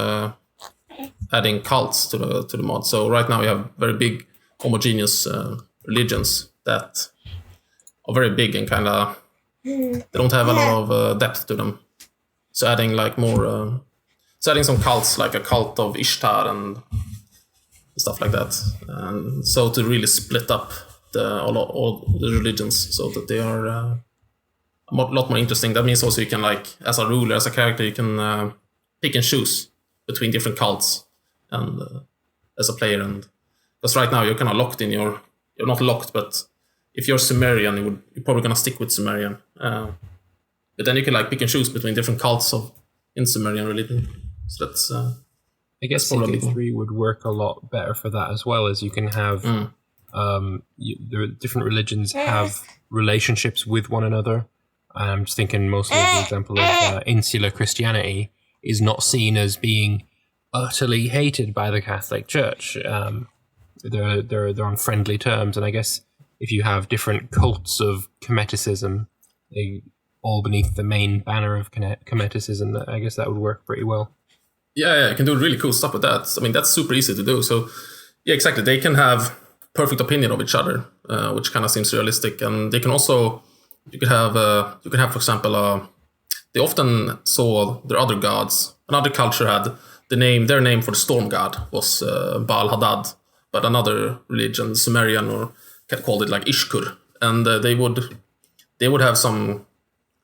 adding cults to the mod. So right now we have very big homogeneous religions that are very big and kind of they don't have a lot of depth to them. So adding like more So adding some cults, like a cult of Ishtar and stuff like that. And so to really split up all the religions so that they are a lot more interesting. That means also you can, like, as a ruler, as a character, you can pick and choose between different cults and as a player. And because right now you're kind of locked in you're not locked, but if you're Sumerian, you're probably going to stick with Sumerian. But then you can, like, pick and choose between different cults in Sumerian religion. So that's... I guess CK3 would work a lot better for that as well, as you can have... the different religions have relationships with one another. I'm just thinking mostly of the example of insular Christianity is not seen as being utterly hated by the Catholic Church. They're on friendly terms, and I guess if you have different cults of Cometicism, they all beneath the main banner of Cometicism, I guess that would work pretty well. Yeah, you can do really cool stuff with that. I mean, that's super easy to do. So, yeah, exactly. They can have perfect opinion of each other, which kind of seems realistic. And they can also, you could have, for example, they often saw their other gods. Another culture had their name for the storm god was Baal Hadad, but another religion, Sumerian, or called it like Ishkur, and they would have some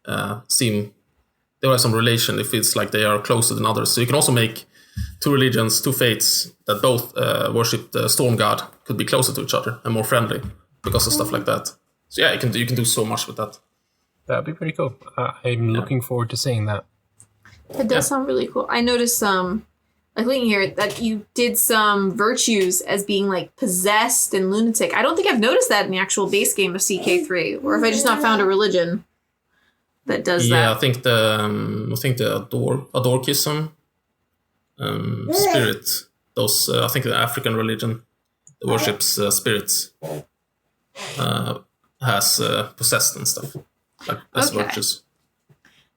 they would have some relation if it's like they are closer than others. So you can also make two religions, two faiths that both worship the storm god could be closer to each other and more friendly because of stuff like that. So yeah, you can do so much with that. That'd be pretty cool. I'm looking forward to seeing that. It does sound really cool. I noticed like looking here, that you did some virtues as being like possessed and lunatic. I don't think I've noticed that in the actual base game of CK3, or if I just not found a religion that does that. Yeah, I think the Adorkism spirit. Those I think the African religion that worships spirits has possessed and stuff like as virtues.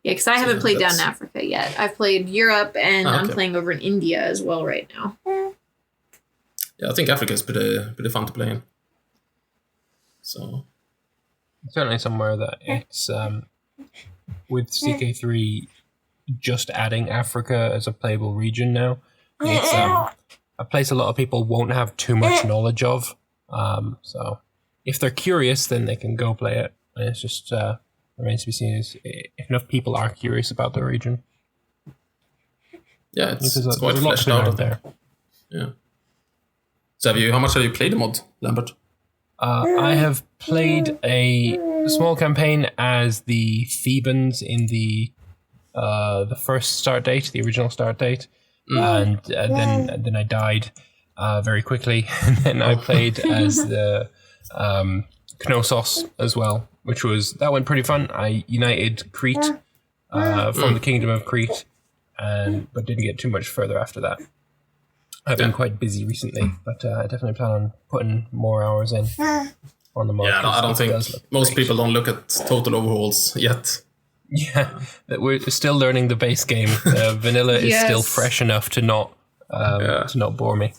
Yeah, because I haven't played down in Africa yet. I've played Europe, and I'm playing over in India as well right now. Yeah, I think Africa is pretty fun to play in. So certainly somewhere that it's with CK3 just adding Africa as a playable region now. It's a place a lot of people won't have too much knowledge of. So if they're curious, then they can go play it. And it's just remains to be seen if enough people are curious about the region. Yeah, it's quite fleshed out there. Yeah. So how much have you played the mod, Lambert? I have played a small campaign as the Thebans in the first start date, the original start date, and then I died very quickly, and then I played as the Knossos as well, that went pretty fun. I united Crete from the Kingdom of Crete, but didn't get too much further after that. I've been quite busy recently, but I definitely plan on putting more hours in on the mod. Yeah, I don't think most people don't look at total overhauls yet. Yeah, we're still learning the base game. Vanilla is still fresh enough to not bore me.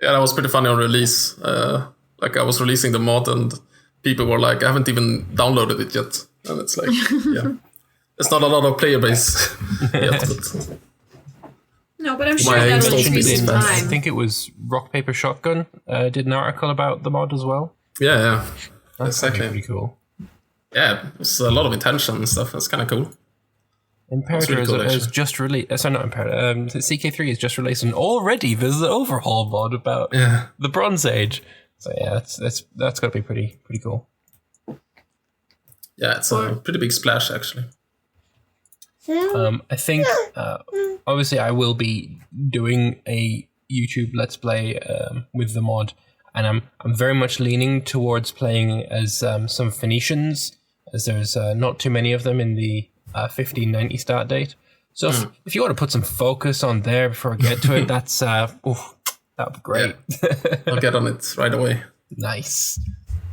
Yeah, that was pretty funny on release. Like I was releasing the mod and people were like, I haven't even downloaded it yet. And it's like, yeah, it's not a lot of player base yet. But no, but I'm sure that'll increase in time. I think it was Rock Paper Shotgun did an article about the mod as well. Yeah. That's exactly. Pretty cool. Yeah, it's a lot of intention and stuff. That's kind of cool. Imperator has just released. Sorry, not Imperator. CK3 has just released, and already there's an overhaul mod about the Bronze Age. So yeah, that's got to be pretty cool. Yeah, it's a pretty big splash actually. I think obviously I will be doing a YouTube Let's Play with the mod, and I'm very much leaning towards playing as some Phoenicians, as there's not too many of them in the 1590 start date. So if you want to put some focus on there before I get to it, that'd be great. Yeah. I'll get on it right away. Nice.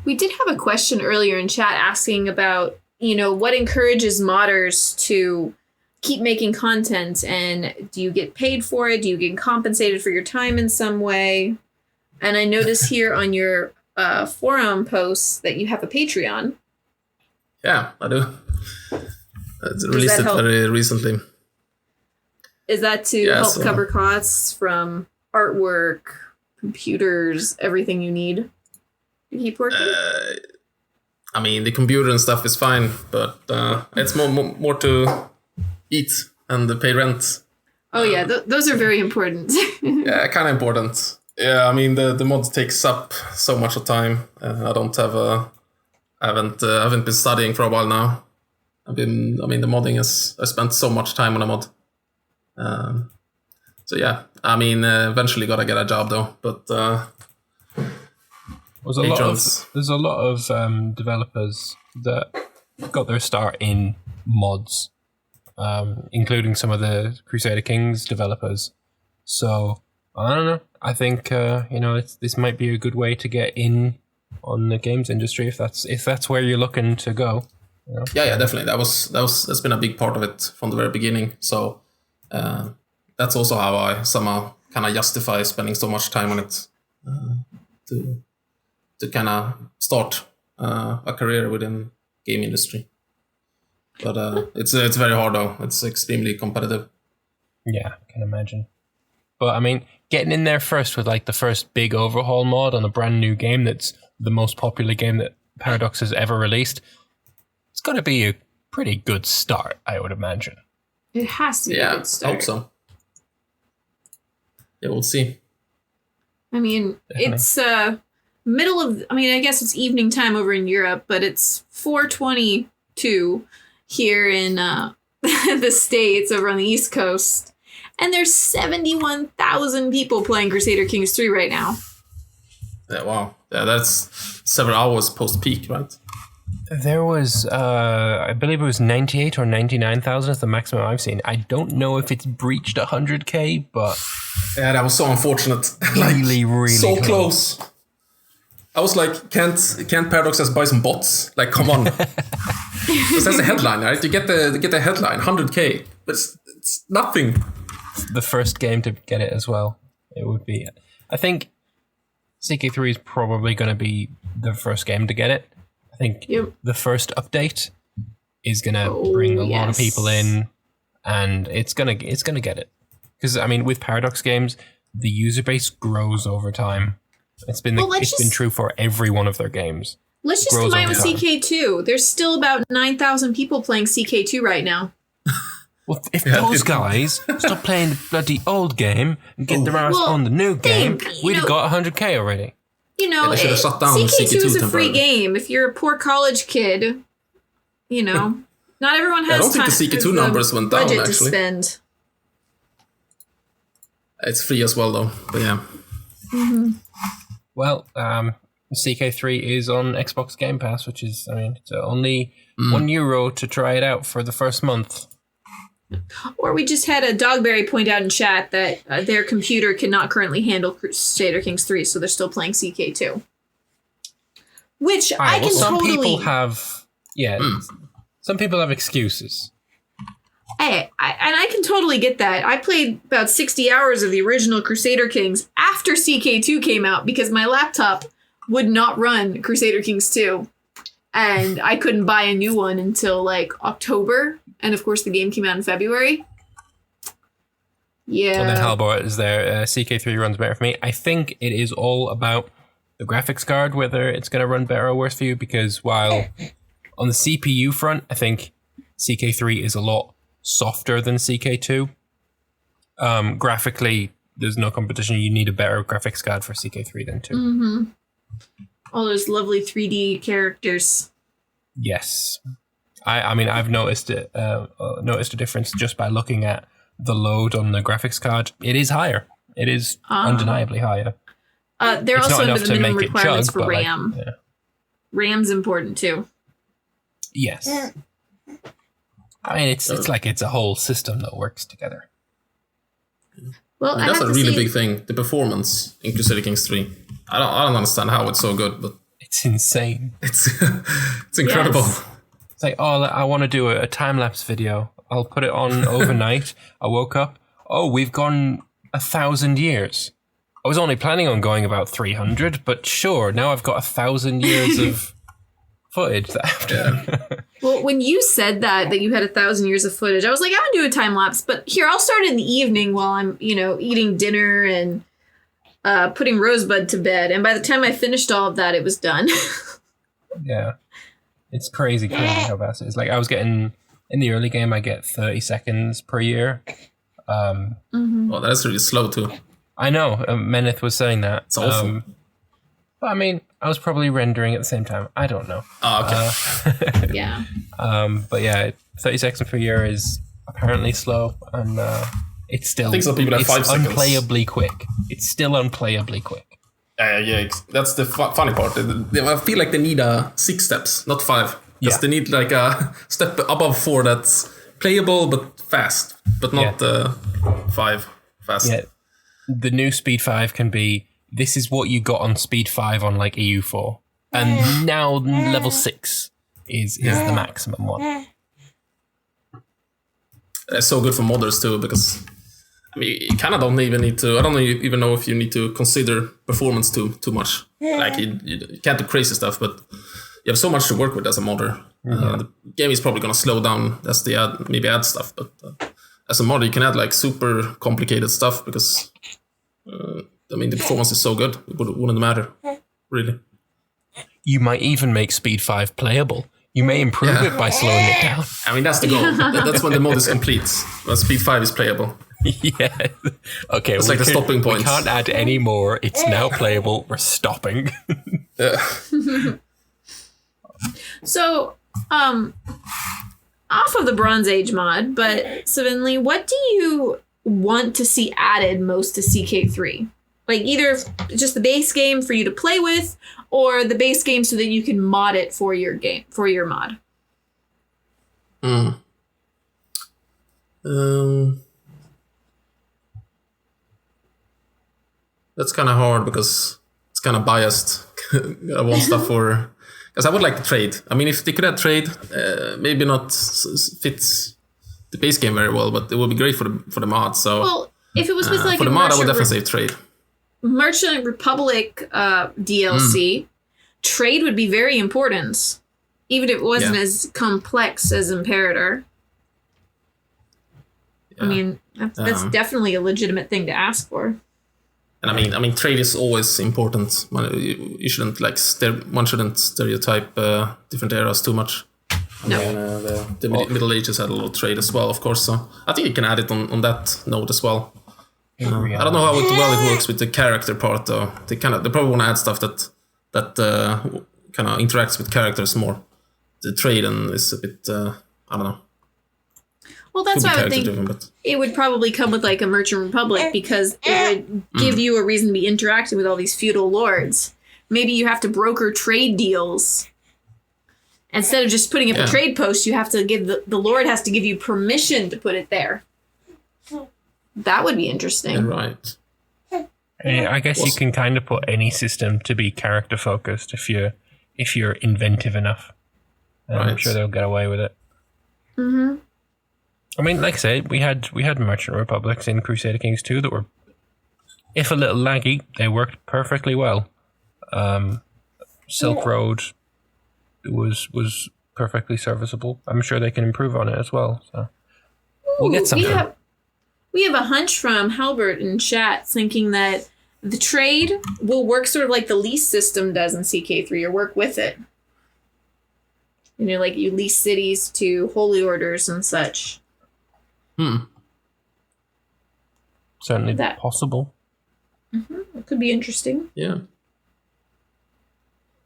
We did have a question earlier in chat asking about, what encourages modders to keep making content, and do you get paid for it? Do you get compensated for your time in some way? And I notice here on your forum posts that you have a Patreon. Yeah, I do. It's released it very recently. Is that to Yeah, help so- cover costs from artwork, computers, everything you need to keep working? I mean, the computer and stuff is fine, but it's more to eat and pay rent. Oh yeah, those are very important. Yeah, kind of important. Yeah, I mean the mod takes up so much of time. I don't have I haven't been studying for a while now. The modding I spent so much time on a mod. So yeah, I mean, eventually gotta get a job though. But there's a lot of developers that got their start in mods, including some of the Crusader Kings developers. So I don't know. I think this might be a good way to get in on the games industry if that's where you're looking to go. You know? Yeah, definitely. That's been a big part of it from the very beginning. So that's also how I somehow kind of justify spending so much time on it to kind of start a career within game industry. But it's very hard though. It's extremely competitive. Yeah, I can imagine. But I mean, getting in there first with like the first big overhaul mod on a brand new game that's the most popular game that Paradox has ever released, it's got to be a pretty good start, I would imagine. It has to be a good I start. hope so. Yeah, we'll see. I mean, Definitely. it's I guess it's evening time over in Europe, but it's 4:22 here in the States over on the East Coast. And there's 71,000 people playing Crusader Kings 3 right now. Yeah, wow. Yeah, that's several hours post peak, right? There was, I believe it was 98 or 99,000 is the maximum I've seen. I don't know if it's breached 100k, but Yeah, that was so unfortunate. really so close. I was like, can't Paradox just buy some bots? Like, come on. Because that's the headline, right? You get the headline, 100k, but it's nothing. the first game to get it as well. It would be, I think CK3 is probably going to be the first game to get it. I think the first update is going to bring a lot of people in, and it's gonna get it. Because I mean, with Paradox games, the user base grows over time. It's been it's been true for every one of their games. Let's just combine with CK2. There's still about 9,000 people playing CK2 right now. Well, if those guys stop playing the bloody old game and get their ass on the new game, we'd have got 100k already. You know, they should have shut down CK2 is a free temporarily. game. If you're a poor college kid, you know, not everyone has I don't think the CK2 numbers went down, budget actually. to spend. It's free as well, though. But yeah. Mm-hmm. Well, CK3 is on Xbox Game Pass, which is, I mean, it's only €1 to try it out for the first month. Or we just had a Dogberry point out in chat that their computer cannot currently handle Crusader Kings 3, so they're still playing CK2. Which I can some totally... people have, some people have excuses. Hey, I can totally get that. I played about 60 hours of the original Crusader Kings after CK2 came out because my laptop would not run Crusader Kings 2. And I couldn't buy a new one until like October. And of course the game came out in February. Yeah. And then Halbor is there. CK3 runs better for me. I think it is all about the graphics card, whether it's going to run better or worse for you, because while on the CPU front, I think CK3 is a lot softer than CK2. Graphically, there's no competition. You need a better graphics card for CK3 than 2. Mm-hmm. All those lovely 3D characters. Yes. I mean, I've noticed a difference just by looking at the load on the graphics card. It is higher. It is undeniably higher. They're it's also not under enough the to minimum make it requirements chug, for but RAM. Like, yeah. RAM's important too. Yes. I mean, it's like it's a whole system that works together. Well, I mean, that's a really big thing. The performance in Crusader Kings 3. I don't understand how it's so good, but it's insane. It's incredible. Yes. It's like, oh, I want to do a time-lapse video. I'll put it on overnight. I woke up. Oh, we've gone 1,000 years. I was only planning on going about 300, but sure, now I've got 1,000 years of footage that I have to. Well, when you said that you had 1,000 years of footage, I was like, I'm gonna do a time lapse, but here, I'll start in the evening while I'm, eating dinner and putting Rosebud to bed. And by the time I finished all of that, it was done. Yeah. It's crazy how fast it is. Like, I was getting, in the early game, I get 30 seconds per year. Oh, that's really slow too. I know, Meneth was saying that. It's awful. But I mean, I was probably rendering at the same time. I don't know. Oh, okay. Yeah. But yeah, 30 seconds per year is apparently slow, and it's still I think some people have 5 seconds. Unplayably quick. It's still unplayably quick. Yeah, that's the funny part. I feel like they need 6 steps, not 5. Because they need like a step above 4 that's playable but fast, but not 5 fast. Yeah, the new Speed 5 can be, this is what you got on Speed 5 on like EU4. And now level 6 is the maximum one. It's so good for modders too, because I mean, you kind of don't even need to. I don't even know if you need to consider performance too much. Like you can't do crazy stuff, but you have so much to work with as a modder. The game is probably gonna slow down as they add stuff, but as a modder you can add like super complicated stuff because I mean the performance is so good. It wouldn't matter, really. You might even make Speed 5 playable. You may improve it by slowing it down. I mean, that's the goal. That's when the mod is complete. When Speed 5 is playable. Yeah. Okay. It's like the stopping point. We can't add any more. It's now playable. We're stopping. So, off of the Bronze Age mod, but Svanley, what do you want to see added most to CK3? Like either just the base game for you to play with, or the base game so that you can mod it for your game, for your mod. That's kind of hard because it's kind of biased. I want stuff for, because I would like to trade. I mean, if they could have trade, maybe not fits the base game very well, but it would be great for the mod. So, well, if it was with like for the mod, I would definitely say trade. Merchant Republic DLC, trade would be very important, even if it wasn't as complex as Imperator. I mean, that's definitely a legitimate thing to ask for. And I mean, trade is always important. You shouldn't one shouldn't stereotype different eras too much. No. The Middle Ages had a lot of trade as well, of course. So I think you can add it on that note as well. I don't know how well it works with the character part though. They probably want to add stuff that kind of interacts with characters more. The trade and is a bit I don't know. Well, that's why I would think it would probably come with like a Merchant Republic because it would give you a reason to be interacting with all these feudal lords. Maybe you have to broker trade deals. Instead of just putting up a trade post, you have to give the lord has to give you permission to put it there. That would be interesting. Yeah, right. I guess you can kind of put any system to be character focused if you're inventive enough. I'm sure they'll get away with it. Mm-hmm. I mean, like I said, we had Merchant Republics in Crusader Kings 2 that were, if a little laggy, they worked perfectly well. Silk Road was perfectly serviceable. I'm sure they can improve on it as well. So we'll get something. We have a hunch from Halbert in chat thinking that the trade will work sort of like the lease system does in CK3 or work with it. You know, like you lease cities to holy orders and such. Certainly possible. Mm-hmm. It could be interesting. Yeah.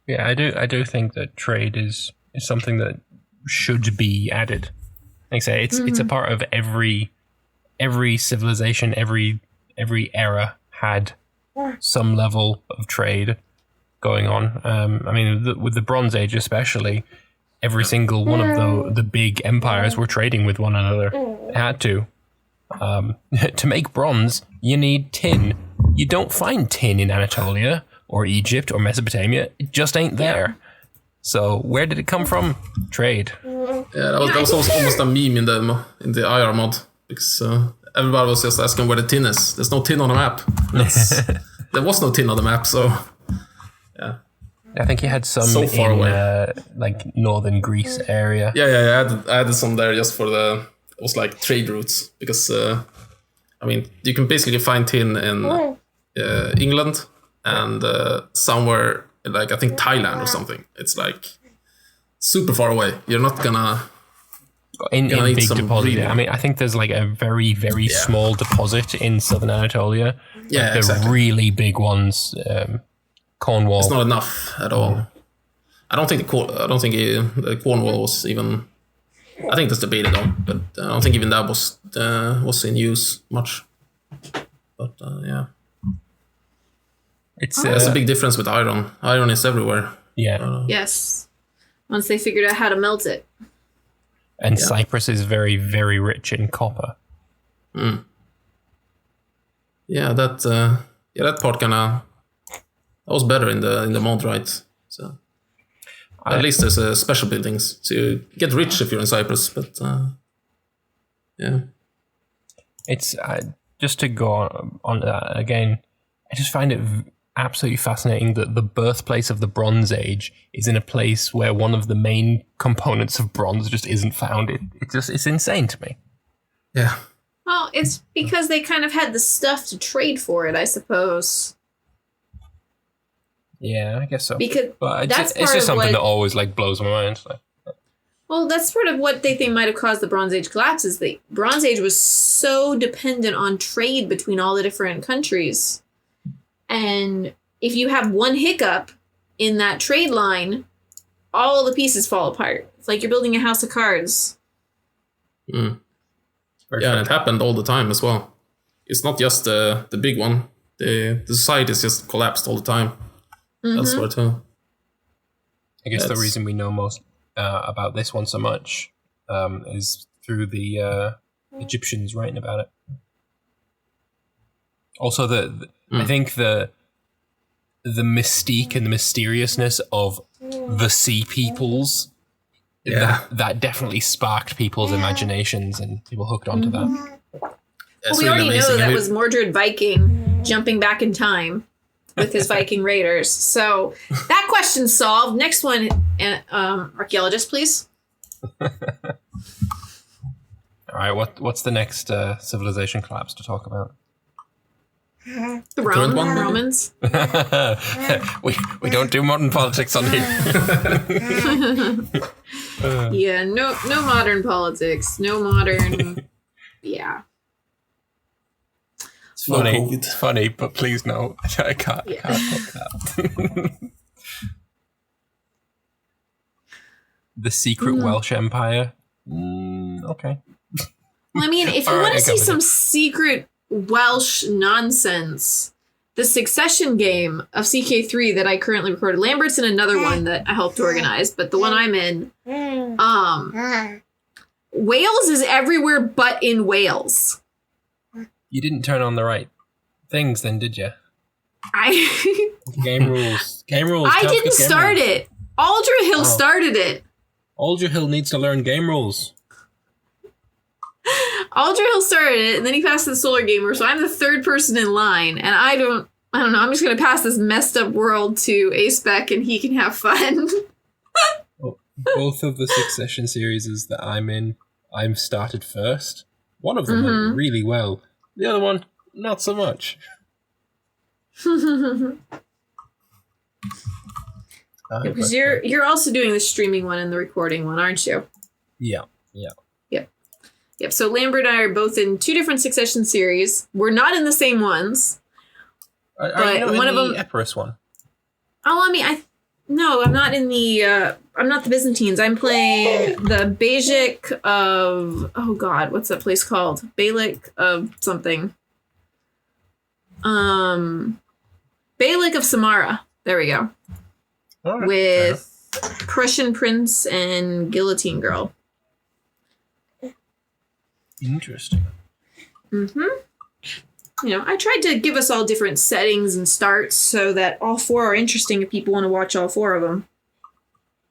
Yeah, I do think that trade is something that should be added. Like I say, it's a part of every civilization, every era had some level of trade going on. I mean, with the Bronze Age especially, every single one of the big empires were trading with one another. They had to. To make bronze, you need tin. You don't find tin in Anatolia or Egypt or Mesopotamia. It just ain't there. So where did it come from? Trade. Yeah, that was almost a meme in the IR mod because everybody was just asking where the tin is. There's no tin on the map. There was no tin on the map, so yeah. I think you had some So far in away. like northern Greece area. Yeah. I added some there just for it was like trade routes because I mean you can basically find tin in England and somewhere like I think Thailand or something. It's like super far away. You're not gonna In need big some deposit. really- I mean, I think there's like a very, very small deposit in southern Anatolia. Yeah, the exactly. really big ones, Cornwall. It's not enough at all. I don't think the Cornwall was even. I think that's debated on, but I don't think even that was in use much. But yeah, It's there's a big difference with iron. Iron is everywhere. yeah, Yes. Once they figured out how to melt it. and Cyprus is very, very rich in copper. Yeah, that part that was better in the mod, right? So at least there's special buildings, so you get rich if you're in Cyprus. But yeah, It's just to go on that again. I just find it absolutely fascinating that the birthplace of the Bronze Age is in a place where one of the main components of bronze just isn't found. It's insane to me. yeah. Well, it's because they kind of had the stuff to trade for it, I suppose. Yeah, I guess so. Because But that's it's part just of something what- that always like blows my mind. Like, Well, that's sort of what they think might have caused the Bronze Age collapse. Is the Bronze Age was so dependent on trade between all the different countries, and if you have one hiccup in that trade line, all the pieces fall apart. It's like you're building a house of cards. Yeah, and it happened all the time as well. It's not just the big one. The society is just collapsed all the time. Elsewhere too. I guess the That's- reason we know most about this one so much is through the Egyptians writing about it. Also, I think the mystique and the mysteriousness of the sea peoples that definitely sparked people's imaginations and people hooked onto that. It's Well, we really already know amazing. that I mean, was Mordred Viking jumping back in time with his Viking raiders. So that question's solved. Next one, archaeologist, please. All right, what's the next civilization collapse to talk about? The current one, maybe? Romans. we don't do modern politics on here. Yeah, no modern politics. No modern. Yeah. It's No funny. COVID. It's funny, but please no. I can't take that. The secret Welsh Empire. Okay. Well, I mean, if you All right, want I to see got it. some secret Welsh nonsense, the Succession game of CK3 that I currently recorded. Lambert's in another one that I helped organize, but the one I'm in, Wales is everywhere but in Wales. You didn't turn on the right things then, did you? I Game rules. Game rules. I didn't start it. Aldra Hill started it. Aldra Hill needs to learn game rules. Aldra Hill started it, and then he passed to the Solar Gamer, so I'm the third person in line, and I don't know, I'm just gonna pass this messed up world to A-Spec and he can have fun. Both of the Succession series that I'm in, I'm started first. One of them went really well. The other one, not so much. Because you're also doing the streaming one and the recording one, aren't you? Yeah. Yep, so Lambert and I are both in two different Succession series. We're not in the same ones. Are But you not one in of the them- Epirus one? Oh, I mean, no, I'm not in the, I'm not the Byzantines. I'm playing the Bajik of, oh God, what's that place called? Balik of something. Balik of Samara. There we go. All right, With Prussian Prince and Guillotine Girl. interesting. You know, I tried to give us all different settings and starts so that all four are interesting if people want to watch all four of them.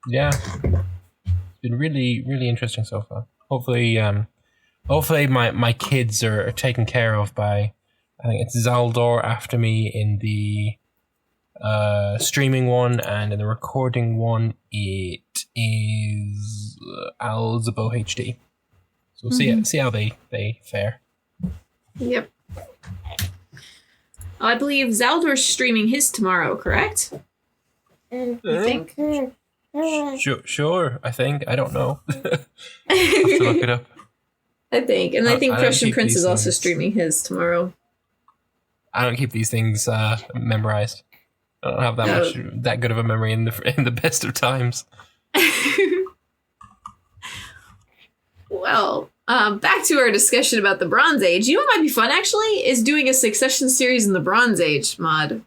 Yeah, it's been really, really interesting so far. Hopefully, my kids are taken care of by, I think it's Zaldor after me in the streaming one, and in the recording one, it is Alzabo HD. So we'll see how they fare. Yep. I believe Zaldor's streaming his tomorrow, correct? I think. Sure, I think. I don't know. Have to look it up. I think. And I think Prussian Prince is also things. streaming his tomorrow. I don't keep these things memorized. I don't have that good of a memory in the best of times. Well, back to our discussion about the Bronze Age. You know what might be fun, actually, is doing a Succession series in the Bronze Age mod.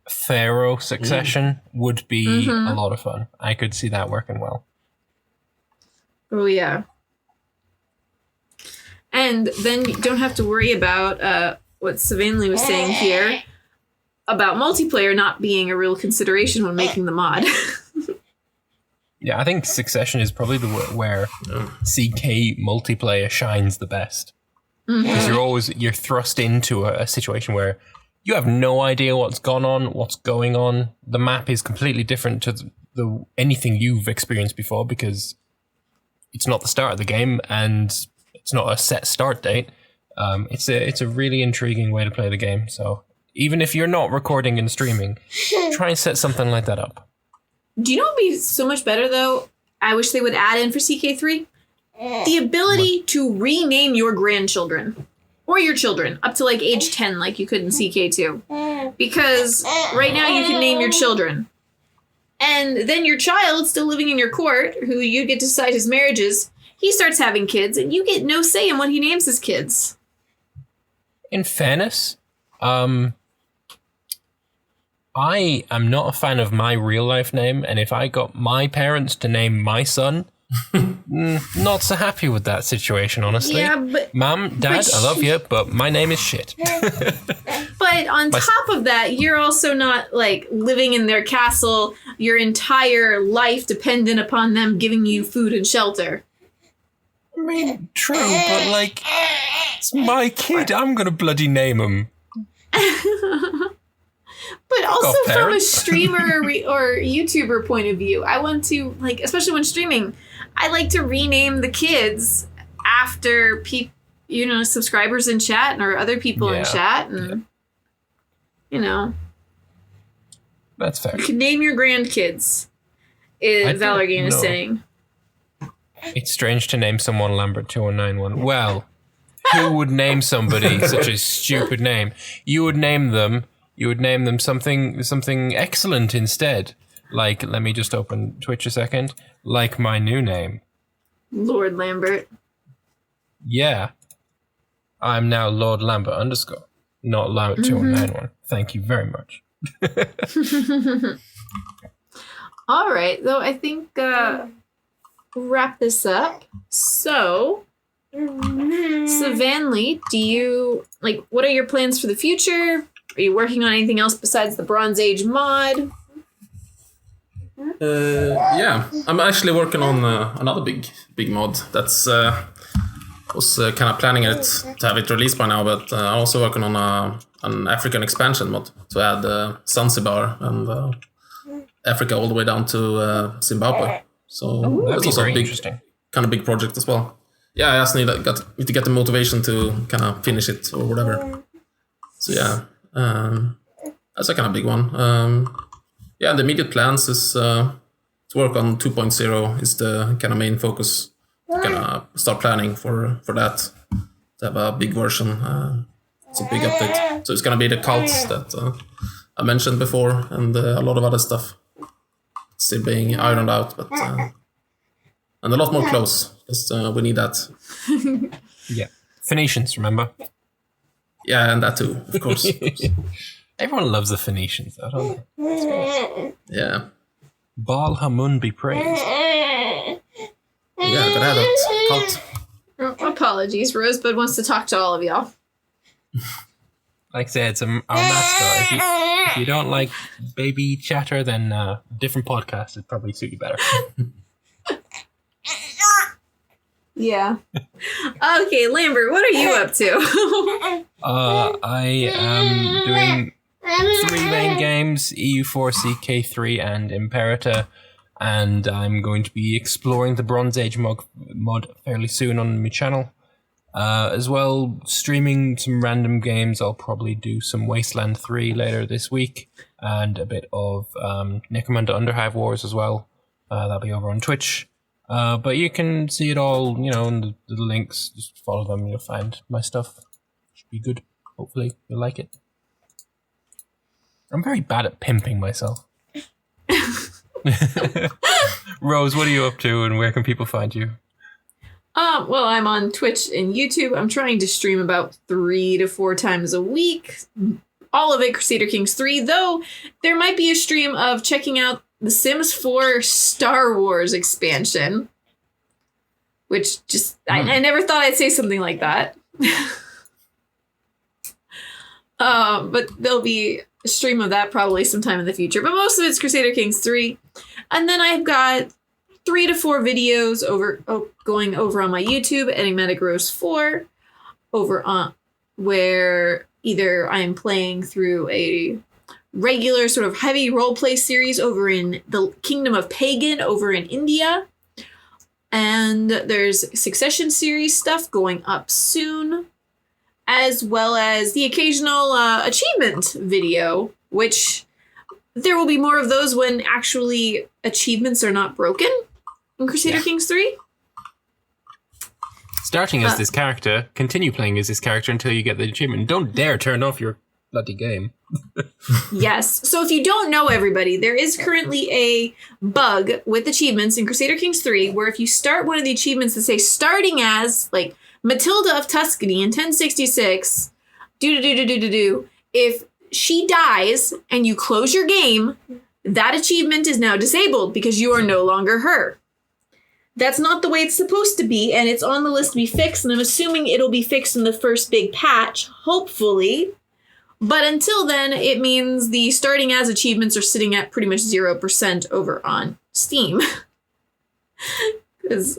Pharaoh Succession would be a lot of fun. I could see that working well. Oh, yeah. And then you don't have to worry about what Svanley was saying here about multiplayer not being a real consideration when making the mod. Yeah, I think Succession is probably where CK multiplayer shines the best. Because you're thrust into a situation where you have no idea what's going on. The map is completely different to anything you've experienced before because it's not the start of the game and it's not a set start date. It's a really intriguing way to play the game. So even if you're not recording and streaming, try and set something like that up. Do you know what would be so much better, though? I wish they would add in for CK3? The ability to rename your grandchildren. Or your children, up to like age 10, like you could in CK2. Because right now you can name your children. And then your child, still living in your court, who you get to decide his marriages, he starts having kids, and you get no say in what he names his kids. In fairness, I am not a fan of my real life name, and if I got my parents to name my son, not so happy with that situation, honestly. Yeah, but Mom, Dad, I love you, but my name is shit. But on top of that, you're also not like living in their castle, your entire life dependent upon them giving you food and shelter. I mean, true, but like, it's my kid. I'm gonna bloody name him. But also from a parents. streamer or YouTuber point of view, I want to, like, especially when streaming, I like to rename the kids after subscribers in chat or other people in chat, and That's fair. you can name your grandkids. Valergane is saying. It's strange to name someone Lambert 2191. Well, who would name somebody such a stupid name? You would name them something excellent instead. Like, let me just open Twitch a second. Like my new name. Lord Lambert. Yeah. I'm now Lord Lambert _ not Lambert 2191. Thank you very much. All right, though I think wrap this up. So, Svanley, what are your plans for the future? Are you working on anything else besides the Bronze Age mod? Yeah, I'm actually working on another big mod. That's was kind of planning it to have it released by now, but I'm also working on an African expansion mod to add Zanzibar and Africa all the way down to Zimbabwe. So that's also a big project as well. Yeah, I just need to get the motivation to kind of finish it or whatever. So yeah, that's a kind of big one. The immediate plans is to work on 2.0 is the kind of main focus. Kind of start planning for that, to have a big version. It's a big update. So it's gonna be the cults that I mentioned before, and a lot of other stuff still being ironed out, but and a lot more clothes because we need that. Yeah, Phoenicians, remember? Yeah, and that too, of course. Everyone loves the Phoenicians, though, don't they? Yeah. Baal Hamun be praised. Yeah, gotta have that cult. Oh, apologies, Rosebud wants to talk to all of y'all. Like I said, it's our mascot. If you don't like baby chatter, then different podcast would probably suit you better. Yeah. Okay, Lambert, what are you up to? I am doing 3-lane games, EU4, CK3 and Imperator. And I'm going to be exploring the Bronze Age mod fairly soon on my channel. As well, streaming some random games. I'll probably do some Wasteland 3 later this week. And a bit of Necromunda Underhive Wars as well. That'll be over on Twitch. But you can see it all, in the links. Just follow them, you'll find my stuff. Should be good. Hopefully, you'll like it. I'm very bad at pimping myself. Rose, what are you up to and where can people find you? Well, I'm on Twitch and YouTube. I'm trying to stream about 3 to 4 times a week. All of it Crusader Kings 3, though there might be a stream of checking out the Sims 4 Star Wars expansion. Which just, I never thought I'd say something like that. But there'll be a stream of that probably sometime in the future. But most of it's Crusader Kings 3. And then I've got 3 to 4 videos going over on my YouTube, Enigmatic Rose 4, over on where either I'm playing through a regular sort of heavy roleplay series over in the Kingdom of Pagan over in India. And there's Succession series stuff going up soon, as well as the occasional achievement video, which there will be more of those when actually achievements are not broken in Crusader Kings 3. Starting as this character, continue playing as this character until you get the achievement. Don't dare turn off your bloody game. Yes. So if you don't know, everybody, there is currently a bug with achievements in Crusader Kings 3 where if you start one of the achievements that say starting as, like, Matilda of Tuscany in 1066, if she dies and you close your game, that achievement is now disabled because you are no longer her. That's not the way it's supposed to be, and it's on the list to be fixed, and I'm assuming it'll be fixed in the first big patch, hopefully. But until then, it means the starting as achievements are sitting at pretty much 0% over on Steam. Because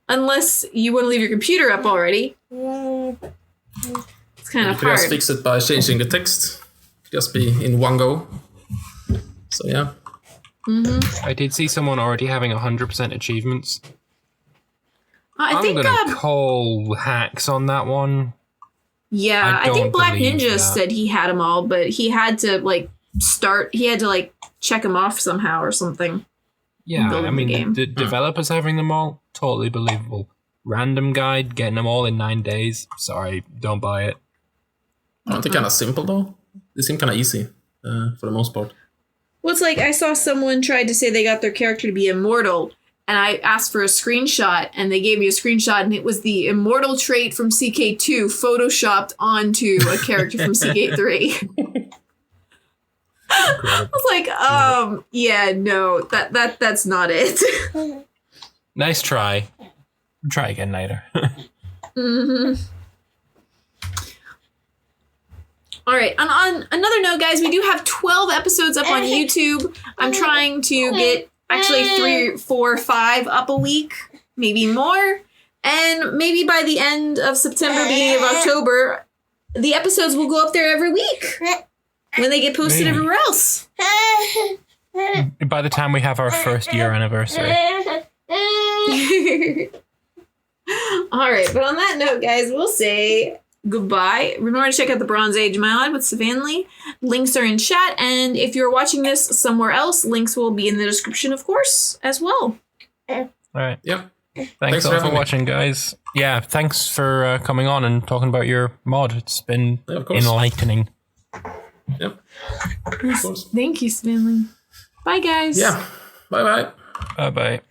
unless you want to leave your computer up already, it's kind of hard. Just fix it by changing the text. Just be in one go. So yeah. Mm-hmm. I did see someone already having 100% achievements. I'm going to call hacks on that one. Yeah, I think Black Ninja said he had them all, but he had to check them off somehow or something. Yeah, I mean, the developers having them all, totally believable. Random guide, getting them all in 9 days. Sorry, don't buy it. Aren't they kind of simple though? They seem kind of easy for the most part. Well, it's like I saw someone tried to say they got their character to be immortal, and I asked for a screenshot, and they gave me a screenshot, and it was the immortal trait from CK2 photoshopped onto a character from CK3. I was like, yeah, no, that's not it. Nice try. Try again later. Mm-hmm. All right, and on another note, guys, we do have 12 episodes up on YouTube. I'm trying to get actually 3, 4, 5 up a week, maybe more. And maybe by the end of September, beginning of October, the episodes will go up there every week when they get posted everywhere else. By the time we have our first year anniversary. All right, but on that note, guys, we'll say goodbye. Remember to check out the Bronze Age mod with Svanley. Links are in chat, and if you're watching this somewhere else, links will be in the description, of course, as well. All right. Yep. Thanks all for watching, guys. Yeah, thanks for coming on and talking about your mod. It's been enlightening. Yep. Of course. Thank you, Svanley. Bye, guys. Yeah. Bye-bye. Bye-bye.